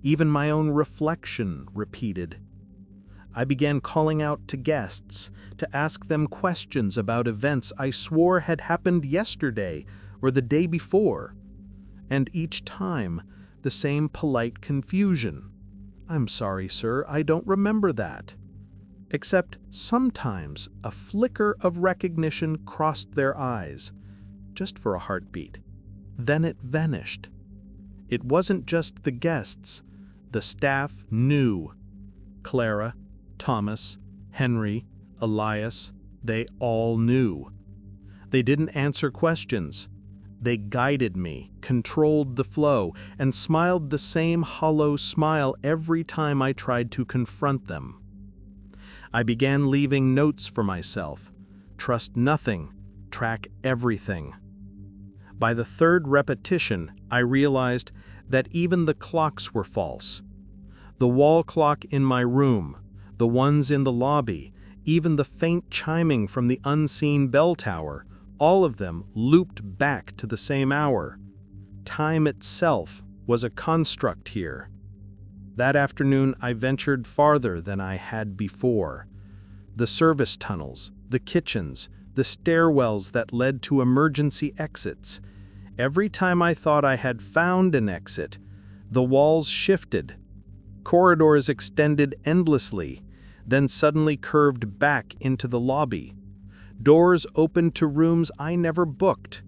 Even my own reflection repeated. I began calling out to guests to ask them questions about events I swore had happened yesterday or the day before. And each time, the same polite confusion. "I'm sorry, sir, I don't remember that." Except sometimes a flicker of recognition crossed their eyes, just for a heartbeat. Then it vanished. It wasn't just the guests. The staff knew. Clara, Thomas, Henry, Elias, they all knew. They didn't answer questions. They guided me, controlled the flow, and smiled the same hollow smile every time I tried to confront them. I began leaving notes for myself. Trust nothing, track everything. By the third repetition, I realized that even the clocks were false. The wall clock in my room, the ones in the lobby, even the faint chiming from the unseen bell tower, all of them looped back to the same hour. Time itself was a construct here. That afternoon I ventured farther than I had before. The service tunnels, the kitchens, the stairwells that led to emergency exits. Every time I thought I had found an exit, the walls shifted. Corridors extended endlessly, then suddenly curved back into the lobby. Doors opened to rooms I never booked.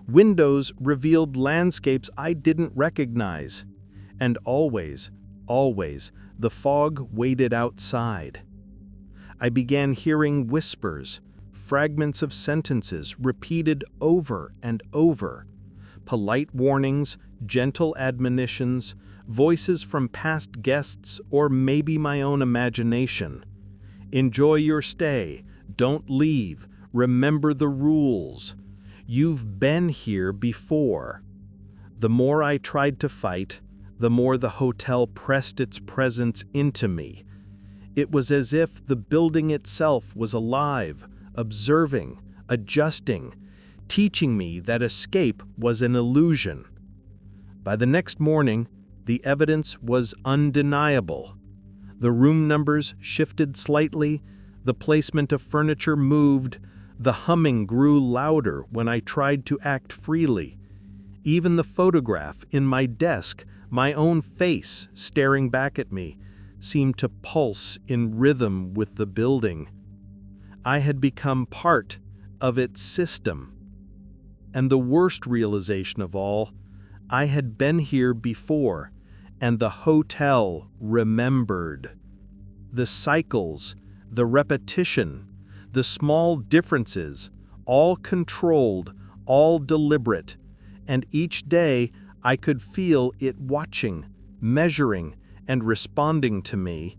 Windows revealed landscapes I didn't recognize. And always, the fog waited outside. I began hearing whispers, fragments of sentences repeated over and over. Polite warnings, gentle admonitions, voices from past guests or maybe my own imagination. Enjoy your stay, don't leave, remember the rules. You've been here before. The more I tried to fight, the more the hotel pressed its presence into me. It was as if the building itself was alive, observing, adjusting, teaching me that escape was an illusion. By the next morning, the evidence was undeniable. The room numbers shifted slightly, the placement of furniture moved, the humming grew louder when I tried to act freely. Even the photograph in my desk, my own face staring back at me, seemed to pulse in rhythm with the building. I had become part of its system. And the worst realization of all, I had been here before, and the hotel remembered. The cycles, the repetition, the small differences, all controlled, all deliberate, and each day I could feel it watching, measuring, and responding to me.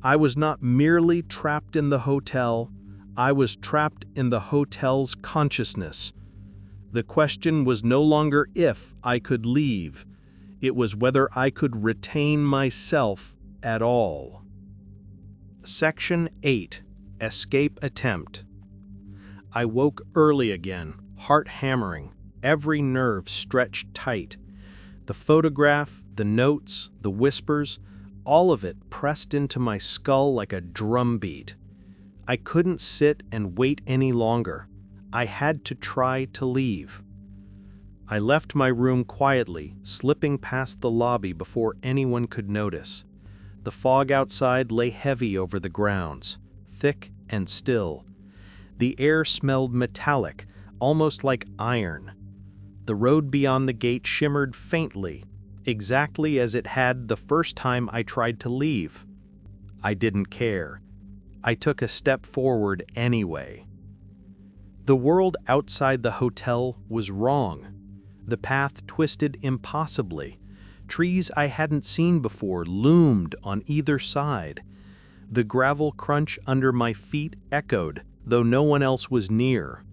I was not merely trapped in the hotel, I was trapped in the hotel's consciousness. The question was no longer if I could leave, it was whether I could retain myself at all. Section 8. Escape Attempt. I woke early again, heart hammering, every nerve stretched tight. The photograph, the notes, the whispers, all of it pressed into my skull like a drumbeat. I couldn't sit and wait any longer. I had to try to leave. I left my room quietly, slipping past the lobby before anyone could notice. The fog outside lay heavy over the grounds, thick and still. The air smelled metallic, almost like iron. The road beyond the gate shimmered faintly, exactly as it had the first time I tried to leave. I didn't care. I took a step forward anyway. The world outside the hotel was wrong. The path twisted impossibly. Trees I hadn't seen before loomed on either side. The gravel crunch under my feet echoed, though no one else was near.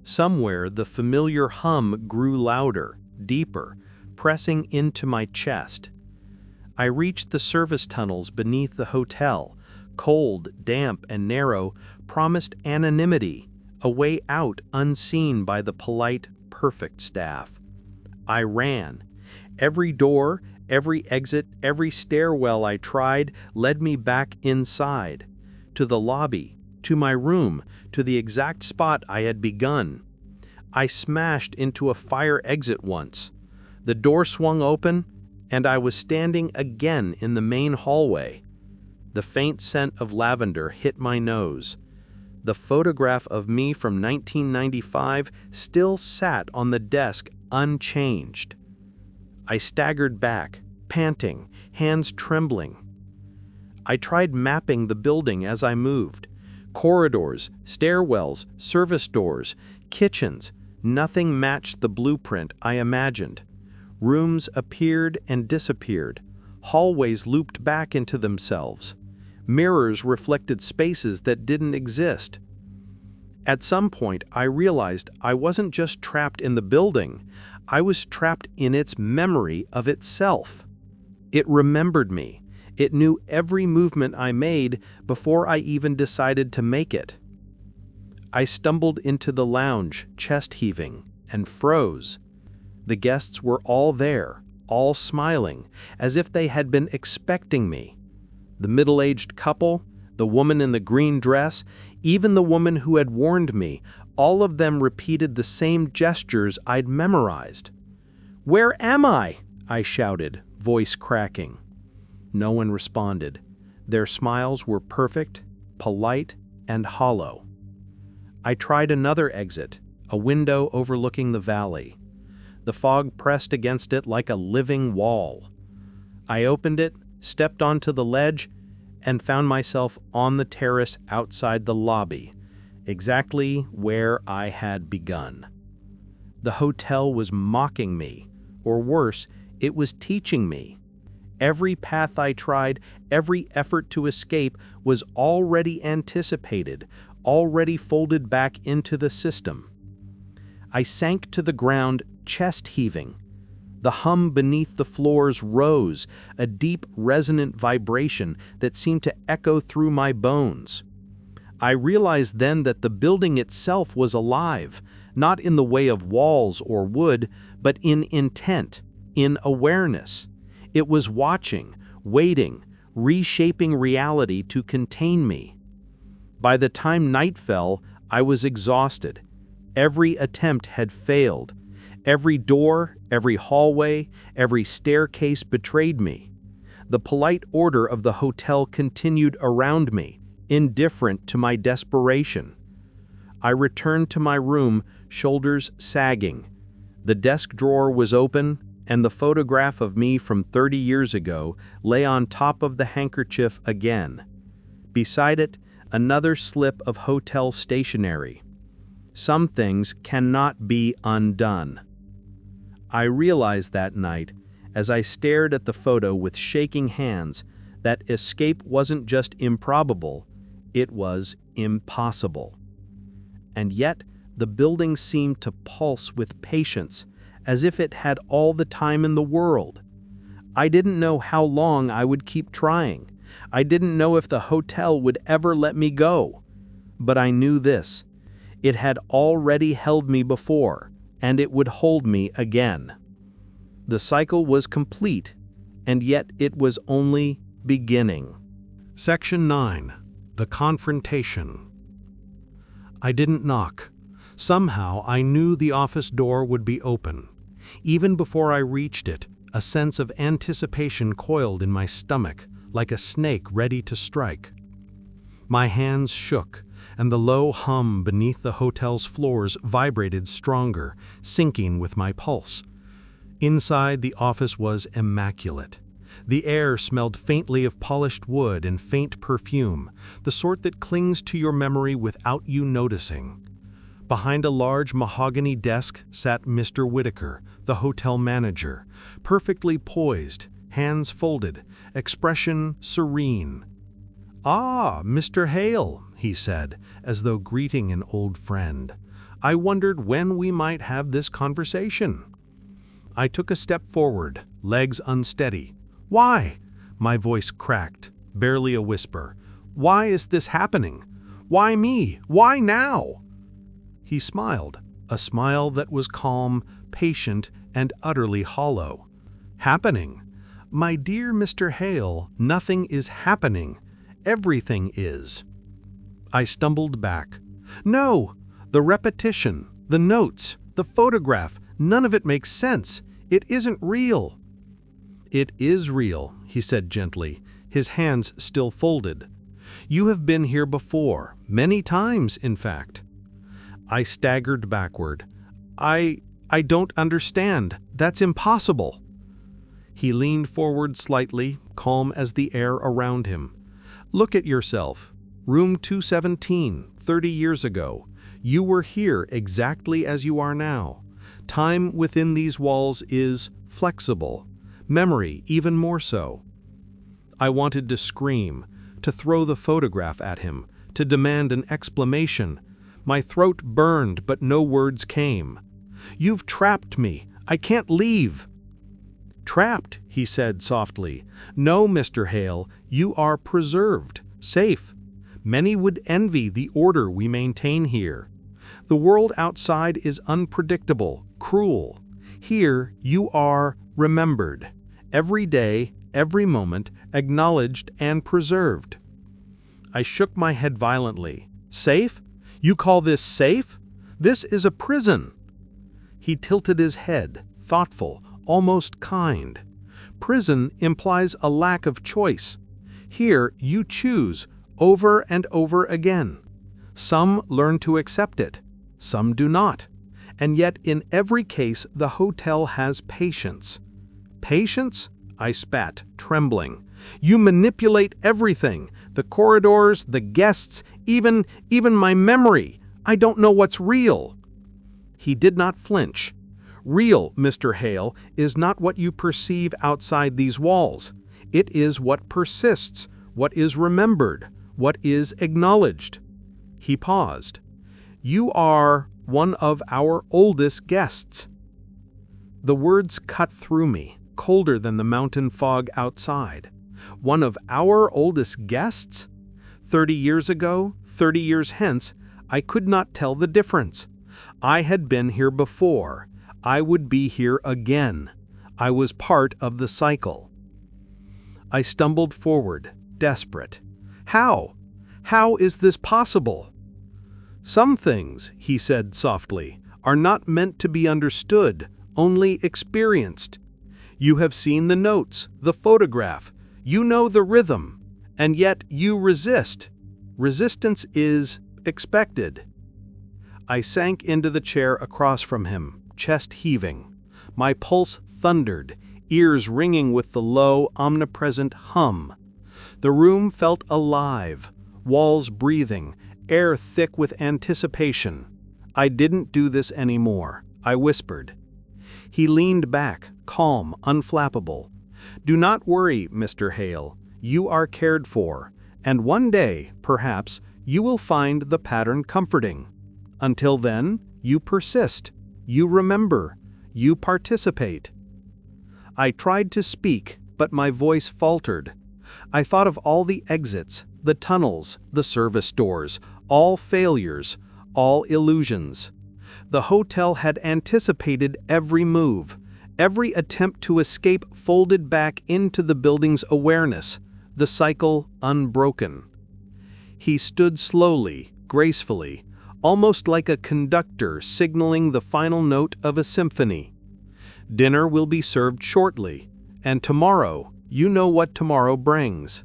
Somewhere the familiar hum grew louder, deeper, pressing into my chest. I reached the service tunnels beneath the hotel, cold, damp, and narrow, promised anonymity, a way out unseen by the polite, perfect staff. I ran. Every door, every exit, every stairwell I tried led me back inside, to the lobby, to my room, to the exact spot I had begun. I smashed into a fire exit once. The door swung open, and I was standing again in the main hallway. The faint scent of lavender hit my nose. The photograph of me from 1995 still sat on the desk unchanged. I staggered back, panting, hands trembling. I tried mapping the building as I moved. Corridors, stairwells, service doors, kitchens, nothing matched the blueprint I imagined. Rooms appeared and disappeared. Hallways looped back into themselves. Mirrors reflected spaces that didn't exist. At some point, I realized I wasn't just trapped in the building, I was trapped in its memory of itself. It remembered me. It knew every movement I made before I even decided to make it. I stumbled into the lounge, chest heaving, and froze. The guests were all there, all smiling, as if they had been expecting me. The middle-aged couple, the woman in the green dress, even the woman who had warned me, all of them repeated the same gestures I'd memorized. "Where am I?" I shouted, voice cracking. No one responded. Their smiles were perfect, polite, and hollow. I tried another exit, a window overlooking the valley. The fog pressed against it like a living wall. I opened it, stepped onto the ledge, and found myself on the terrace outside the lobby, exactly where I had begun. The hotel was mocking me, or worse, it was teaching me. Every path I tried, every effort to escape was already anticipated, already folded back into the system. I sank to the ground, chest heaving. The hum beneath the floors rose, a deep, resonant vibration that seemed to echo through my bones. I realized then that the building itself was alive, not in the way of walls or wood, but in intent, in awareness. It was watching, waiting, reshaping reality to contain me. By the time night fell, I was exhausted. Every attempt had failed. Every door, every hallway, every staircase betrayed me. The polite order of the hotel continued around me, indifferent to my desperation. I returned to my room, shoulders sagging. The desk drawer was open, and the photograph of me from 30 years ago lay on top of the handkerchief again. Beside it, another slip of hotel stationery. Some things cannot be undone. I realized that night, as I stared at the photo with shaking hands, that escape wasn't just improbable, it was impossible. And yet, the building seemed to pulse with patience, as if it had all the time in the world. I didn't know how long I would keep trying. I didn't know if the hotel would ever let me go. But I knew this: it had already held me before, and it would hold me again. The cycle was complete, and yet it was only beginning. Section 9. The Confrontation. I didn't knock. Somehow I knew the office door would be open. Even before I reached it, a sense of anticipation coiled in my stomach, like a snake ready to strike. My hands shook, and the low hum beneath the hotel's floors vibrated stronger, syncing with my pulse. Inside, the office was immaculate. The air smelled faintly of polished wood and faint perfume, the sort that clings to your memory without you noticing. Behind a large mahogany desk sat Mr. Whitaker, the hotel manager, perfectly poised, hands folded, expression serene. "Ah, Mr. Hale," he said, as though greeting an old friend. "I wondered when we might have this conversation." I took a step forward, legs unsteady. "Why?" My voice cracked, barely a whisper. "Why is this happening? Why me? Why now?" He smiled, a smile that was calm, patient, and utterly hollow. "Happening? My dear Mr. Hale, nothing is happening. Everything is." I stumbled back. "No! The repetition, the notes, the photograph, none of it makes sense. It isn't real." "It is real," he said gently, his hands still folded. "You have been here before, many times, in fact." I staggered backward. I don't understand. That's impossible." He leaned forward slightly, calm as the air around him. "Look at yourself. Room 217, 30 years ago. You were here exactly as you are now. Time within these walls is flexible. Memory even more so." I wanted to scream, to throw the photograph at him, to demand an explanation. My throat burned, but no words came. "You've trapped me. I can't leave." "Trapped," he said softly. "No, Mr. Hale, you are preserved, safe. Many would envy the order we maintain here. The world outside is unpredictable, cruel. Here you are remembered. Every day, every moment, acknowledged and preserved." I shook my head violently. "Safe? You call this safe? This is a prison." He tilted his head, thoughtful, almost kind. "Prison implies a lack of choice. Here you choose over and over again. Some learn to accept it, some do not. And yet in every case the hotel has patience." "Patience?" I spat, trembling. "You manipulate everything, the corridors, the guests, even my memory. I don't know what's real." He did not flinch. "Real, Mr. Hale, is not what you perceive outside these walls. It is what persists, what is remembered, what is acknowledged." He paused. "You are one of our oldest guests." The words cut through me, colder than the mountain fog outside. One of our oldest guests? 30 years ago, 30 years hence, I could not tell the difference. I had been here before. I would be here again. I was part of the cycle. I stumbled forward, desperate. "How? How is this possible?" "Some things," he said softly, "are not meant to be understood, only experienced. You have seen the notes, the photograph, you know the rhythm, and yet you resist. Resistance is expected." I sank into the chair across from him, chest heaving. My pulse thundered, ears ringing with the low, omnipresent hum. The room felt alive, walls breathing, air thick with anticipation. "I didn't do this anymore," I whispered. He leaned back, calm, unflappable. "Do not worry, Mr. Hale. You are cared for, and one day, perhaps, you will find the pattern comforting. Until then, you persist, you remember, you participate." I tried to speak, but my voice faltered. I thought of all the exits, the tunnels, the service doors, all failures, all illusions. The hotel had anticipated every move, every attempt to escape folded back into the building's awareness, the cycle unbroken. He stood slowly, gracefully, almost like a conductor signaling the final note of a symphony. "Dinner will be served shortly, and tomorrow, you know what tomorrow brings."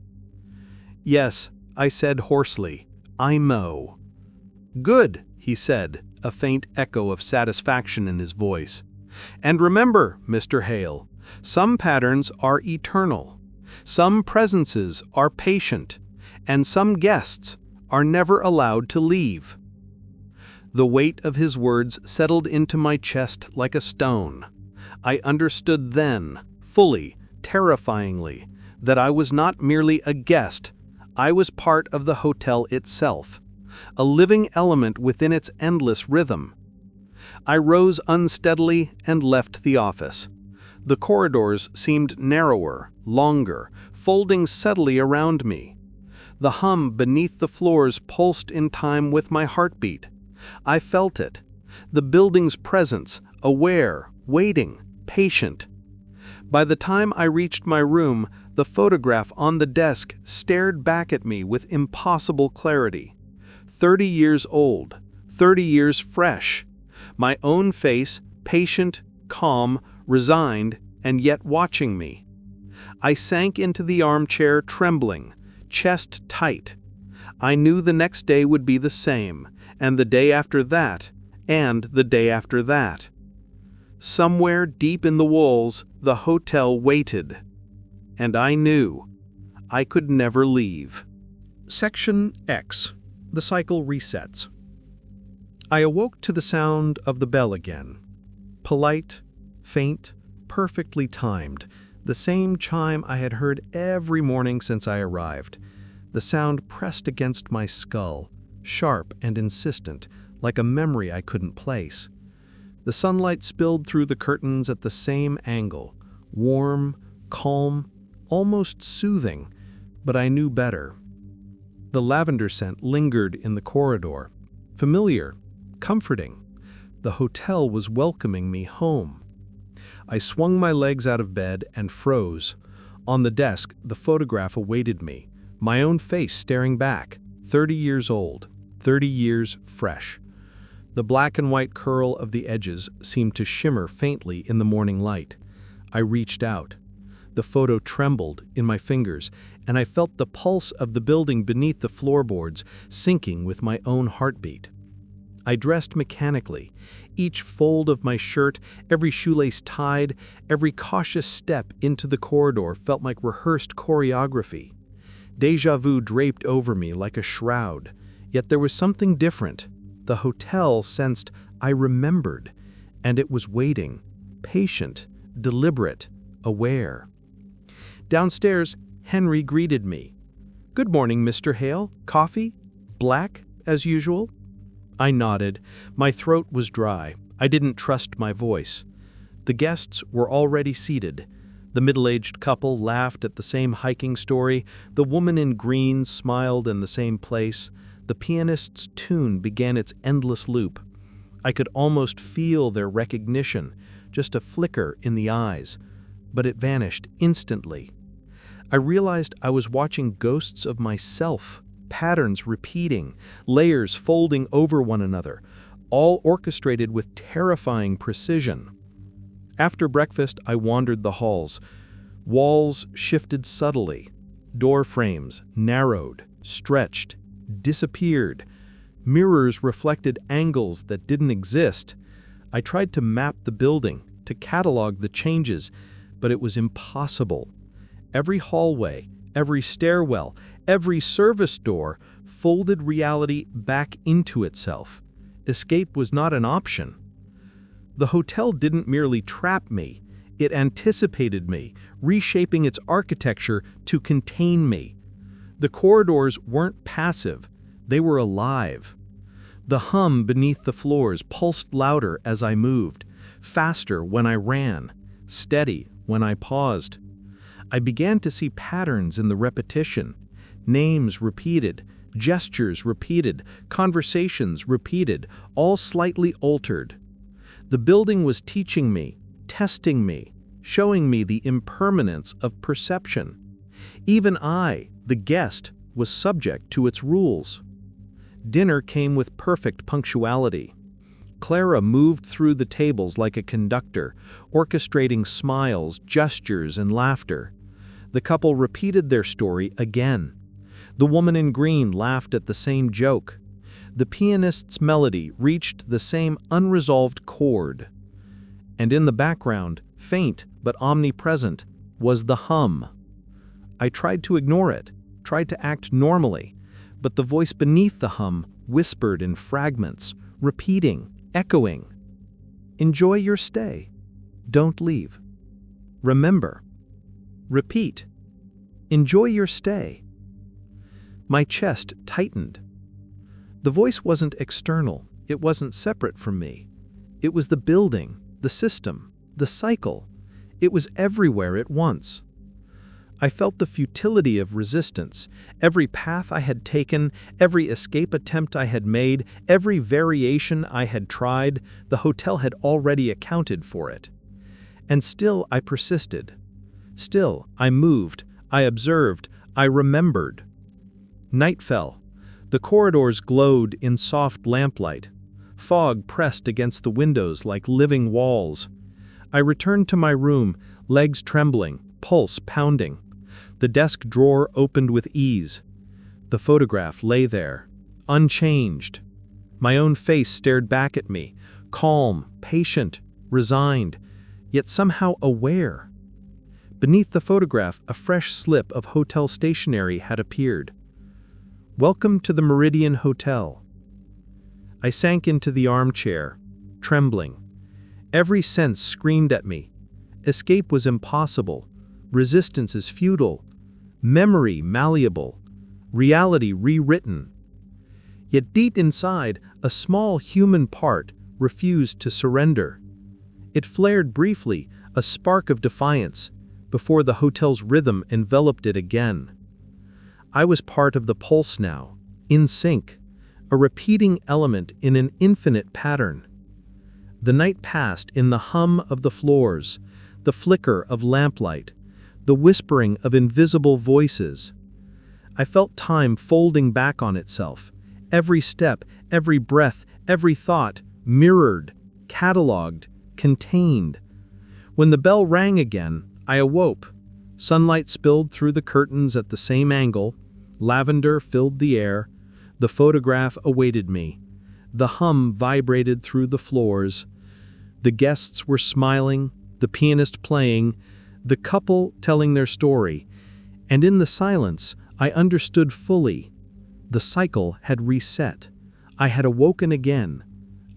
"Yes," I said hoarsely, "I know." "Good," he said, a faint echo of satisfaction in his voice. "And remember, Mr. Hale, some patterns are eternal, some presences are patient, and some guests are never allowed to leave." The weight of his words settled into my chest like a stone. I understood then, fully, terrifyingly, that I was not merely a guest, I was part of the hotel itself, a living element within its endless rhythm. I rose unsteadily and left the office. The corridors seemed narrower, longer, folding subtly around me. The hum beneath the floors pulsed in time with my heartbeat. I felt it, the building's presence, aware, waiting, patient. By the time I reached my room, the photograph on the desk stared back at me with impossible clarity. 30 years old, 30 years fresh. My own face, patient, calm, resigned, and yet watching me. I sank into the armchair trembling, chest tight. I knew the next day would be the same, and the day after that, and the day after that. Somewhere deep in the walls, the hotel waited. And I knew I could never leave. Section X. The cycle resets. I awoke to the sound of the bell again. Polite, faint, perfectly timed, the same chime I had heard every morning since I arrived. The sound pressed against my skull, sharp and insistent, like a memory I couldn't place. The sunlight spilled through the curtains at the same angle, warm, calm, almost soothing, but I knew better. The lavender scent lingered in the corridor, familiar, comforting. The hotel was welcoming me home. I swung my legs out of bed and froze. On the desk, the photograph awaited me, my own face staring back, 30 years old, 30 years fresh. The black and white curl of the edges seemed to shimmer faintly in the morning light. I reached out. The photo trembled in my fingers, and I felt the pulse of the building beneath the floorboards syncing with my own heartbeat. I dressed mechanically. Each fold of my shirt, every shoelace tied, every cautious step into the corridor felt like rehearsed choreography. Déjà vu draped over me like a shroud. Yet there was something different. The hotel sensed I remembered, and it was waiting, patient, deliberate, aware. Downstairs, Henry greeted me. "Good morning, Mr. Hale. Coffee? Black, as usual?" I nodded. My throat was dry. I didn't trust my voice. The guests were already seated. The middle-aged couple laughed at the same hiking story. The woman in green smiled in the same place. The pianist's tune began its endless loop. I could almost feel their recognition, just a flicker in the eyes, but it vanished instantly. I realized I was watching ghosts of myself, patterns repeating, layers folding over one another, all orchestrated with terrifying precision. After breakfast, I wandered the halls. Walls shifted subtly. Door frames narrowed, stretched, disappeared. Mirrors reflected angles that didn't exist. I tried to map the building, to catalog the changes, but it was impossible. Every hallway, every stairwell, every service door folded reality back into itself. Escape was not an option. The hotel didn't merely trap me, it anticipated me, reshaping its architecture to contain me. The corridors weren't passive, they were alive. The hum beneath the floors pulsed louder as I moved, faster when I ran, steady when I paused. I began to see patterns in the repetition. Names repeated, gestures repeated, conversations repeated, all slightly altered. The building was teaching me, testing me, showing me the impermanence of perception. Even I, the guest, was subject to its rules. Dinner came with perfect punctuality. Clara moved through the tables like a conductor, orchestrating smiles, gestures, and laughter. The couple repeated their story again. The woman in green laughed at the same joke. The pianist's melody reached the same unresolved chord. And in the background, faint but omnipresent, was the hum. I tried to ignore it, tried to act normally, but the voice beneath the hum whispered in fragments, repeating, echoing. "Enjoy your stay. Don't leave. Remember. Repeat. Enjoy your stay." My chest tightened. The voice wasn't external, it wasn't separate from me. It was the building, the system, the cycle. It was everywhere at once. I felt the futility of resistance. Every path I had taken, every escape attempt I had made, every variation I had tried, the hotel had already accounted for it. And still I persisted. Still I moved, I observed, I remembered. Night fell. The corridors glowed in soft lamplight. Fog pressed against the windows like living walls. I returned to my room, legs trembling, pulse pounding. The desk drawer opened with ease. The photograph lay there, unchanged. My own face stared back at me, calm, patient, resigned, yet somehow aware. Beneath the photograph, a fresh slip of hotel stationery had appeared. "Welcome to the Meridian Hotel." I sank into the armchair, trembling. Every sense screamed at me. Escape was impossible. Resistance is futile. Memory malleable. Reality rewritten. Yet deep inside, a small human part refused to surrender. It flared briefly, a spark of defiance, before the hotel's rhythm enveloped it again. I was part of the pulse now, in sync, a repeating element in an infinite pattern. The night passed in the hum of the floors, the flicker of lamplight, the whispering of invisible voices. I felt time folding back on itself, every step, every breath, every thought, mirrored, catalogued, contained. When the bell rang again, I awoke. Sunlight spilled through the curtains at the same angle, lavender filled the air, the photograph awaited me. The hum vibrated through the floors. The guests were smiling, the pianist playing, the couple telling their story, and in the silence, I understood fully. The cycle had reset. I had awoken again.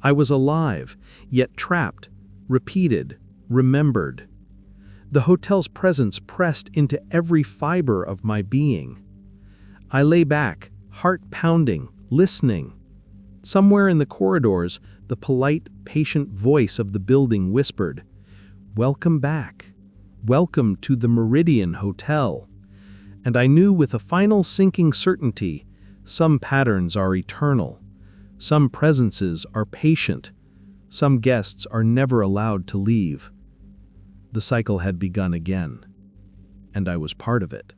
I was alive, yet trapped, repeated, remembered. The hotel's presence pressed into every fiber of my being. I lay back, heart pounding, listening. Somewhere in the corridors, the polite, patient voice of the building whispered, "Welcome back. Welcome to the Meridian Hotel." And I knew with a final sinking certainty, some patterns are eternal. Some presences are patient. Some guests are never allowed to leave. The cycle had begun again, and I was part of it.